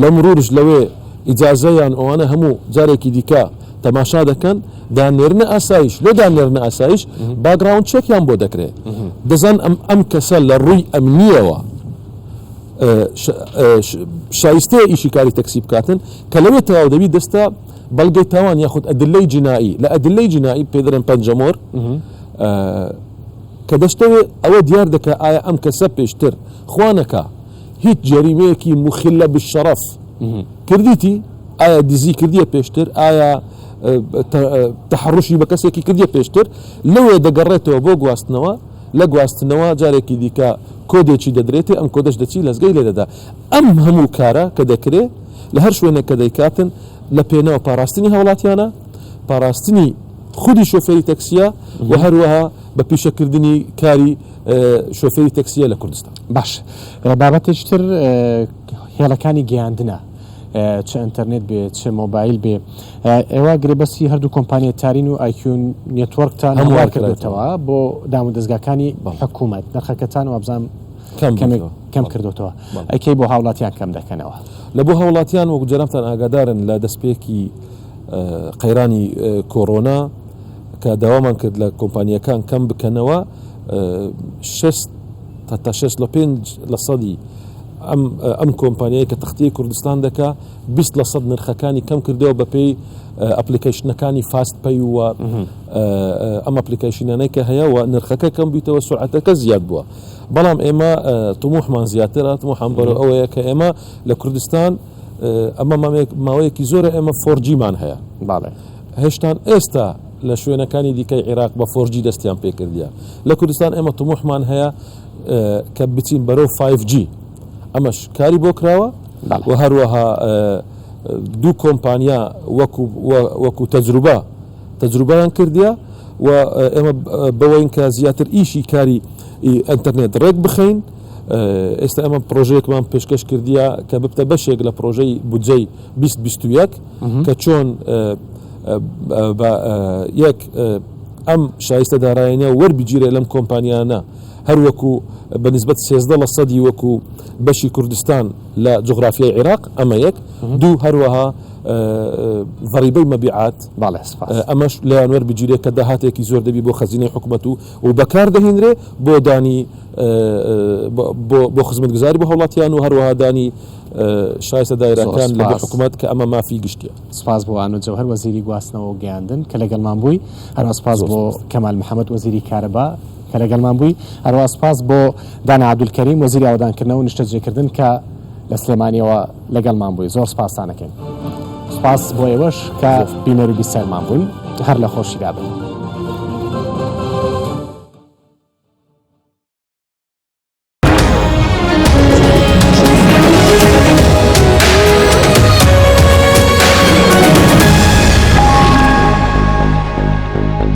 لە مرورش لەوێ ئیجازەیان ئەوانە هەموو جارێکی دیکە تەماشا دەکەن، دانێرنە ئاسایش لۆ دانێرنە ئاسایش باگراوند چێکیان بۆ دەکرێت، دەزان ئەم کەسە لە ڕووی ئەمنیەوە شایستەیە ئیشی کاری تەکسی بکاتن کە لەوێ تەواو دەبی دەستە بەڵگەی تاوان یاخود ئەدلەی جنایی لە ئەدلەی جنایی پێدرن پەنجەمۆر کە دەشتەوێ ئەوە دیار دەکە ئایا ئەم کەسە پێشتر خوانەکە هیچ جەریمەیەکی مخلە بالشەرەف کردیتی، ئایا دزی کردیە پێشتر، ئایا تەحڕوشی بە کەسێکی کردیە پێشتر، لەوێ دەگەڕێتەوە بۆ گواستنەوە، لە گواستنەوە جارێکی دیکە کۆدێکی دەدرێتێ، ئەم کۆدەش دەچی لەزگەی لێ دەدا. ئەم هەموو کارە کە دەکرێت لە هەر شوێنە کە دەیکاتن لە پێنەوە پاراستنی هاوڵاتیانە، پاراستنی خودی شۆفێری تەکسیە و هەروەها بە پیشەکردنی کاری شۆفێری تەکسیە لە کوردستان. باش بابەتێکی تر هێڵەکانی گەیاندنە، چه ئینتەرنێت بێ چه مۆبایل بێ، ئێوە گرێبەستی هەردوو کۆمپانیە تارین و ئایکیون نێتوەرکتان هەموار کردوێتەوە بۆ دام و دەستگاکانی حکوومەت، نرخەکەتان و ئەبزام کەم کردوتەوە، ئەکەی بۆ هاوڵاتیان کەم دەکەنەوە. لە بۆ هاوڵاتیان وەکو جەرامتان ئاگادارن لە دەستپێکی قەیرانی کۆڕۆنا کە داوامان کرد لە کۆمپانیەکان کەم بکەنەوە 6% ئەم کۆمپانیای کە تەختەی کوردستان دەکا 20% نرخەکانی کەم کردەوە بە پێی ئەپلیکیشنەکانی فاست پەی وە ئەم ئەپلیکیشنانەی کە هەیە و نرخەکە کەم بیتەوە سرعەتەکە زیاد بووە. بەڵام ئێمە تموحمان زیاترە، تموحمان بەرەو ئەوەیە کە ئێمە لە کوردستان ئەمە ماوەیەکی زۆرە ئێمە 4Gمان هەیە، هێشتان ئێستا لە شوێنەکانی دیکەی عێراق بە 4G دەستیان پێکردیە، لە کوردستان ئێمە تموحمان هەیە کە بچین بەرەو 5G، ئەمەش کاری بۆ کراوە و هەروەها دوو کۆمپانیا وەکو تەجروبەیان کردیە و ئێمە بەوەین کە زیاتر ئیشی کاری ئینتەرنێت ڕێک بخەین. ئێستا ئەمە پرۆژەیەکمان پێشکەش کردیە کە ببتە بەشێک لە پرۆژەی بودجەی 2021 کە چۆن یەک ئەم شایستە دارایانە وەربگیرێ لەم کۆمپانیانە هەروەکو بەنسبەت 13% وەکو بەشی کوردستان لە جغرافیای عێراق، ئەمە یەک، دوو هەروەها ضریبەی مەبیعات ئەمەش لەیان وەربگیرێ کە داهاتێکی زۆر دەبی بۆ خەزینەی حکوومەت و بەکار دەهێنرێ بۆ دانی بۆ خزمەتگوزاری بۆ هاوڵاتیان و هەروەها دانی شایستە دایرەکان لە حکوومەت کە ئەمە مافی گشتیە. سپاس بۆ ئانۆ جەوهەر وەزیری گواستنەوە و گەیاندن کە لەگەڵمان بووی، هەروە سپاس بۆ کەمال محەممەد وەزیری کارەبا کە لەگەڵمان بووی، هەروە سپاس بۆ دانا عەبدولکەریم وەزیری ئاودانکردنەوە و نیشتەجێکردن کە لە سلێمانیەوە لەگەڵمان بووی. زۆر سپاسانەکەین. سپاس بۆ ئێوەش کە بینەر و بیسەرمان بوون، هەر لە خۆشیدا بن.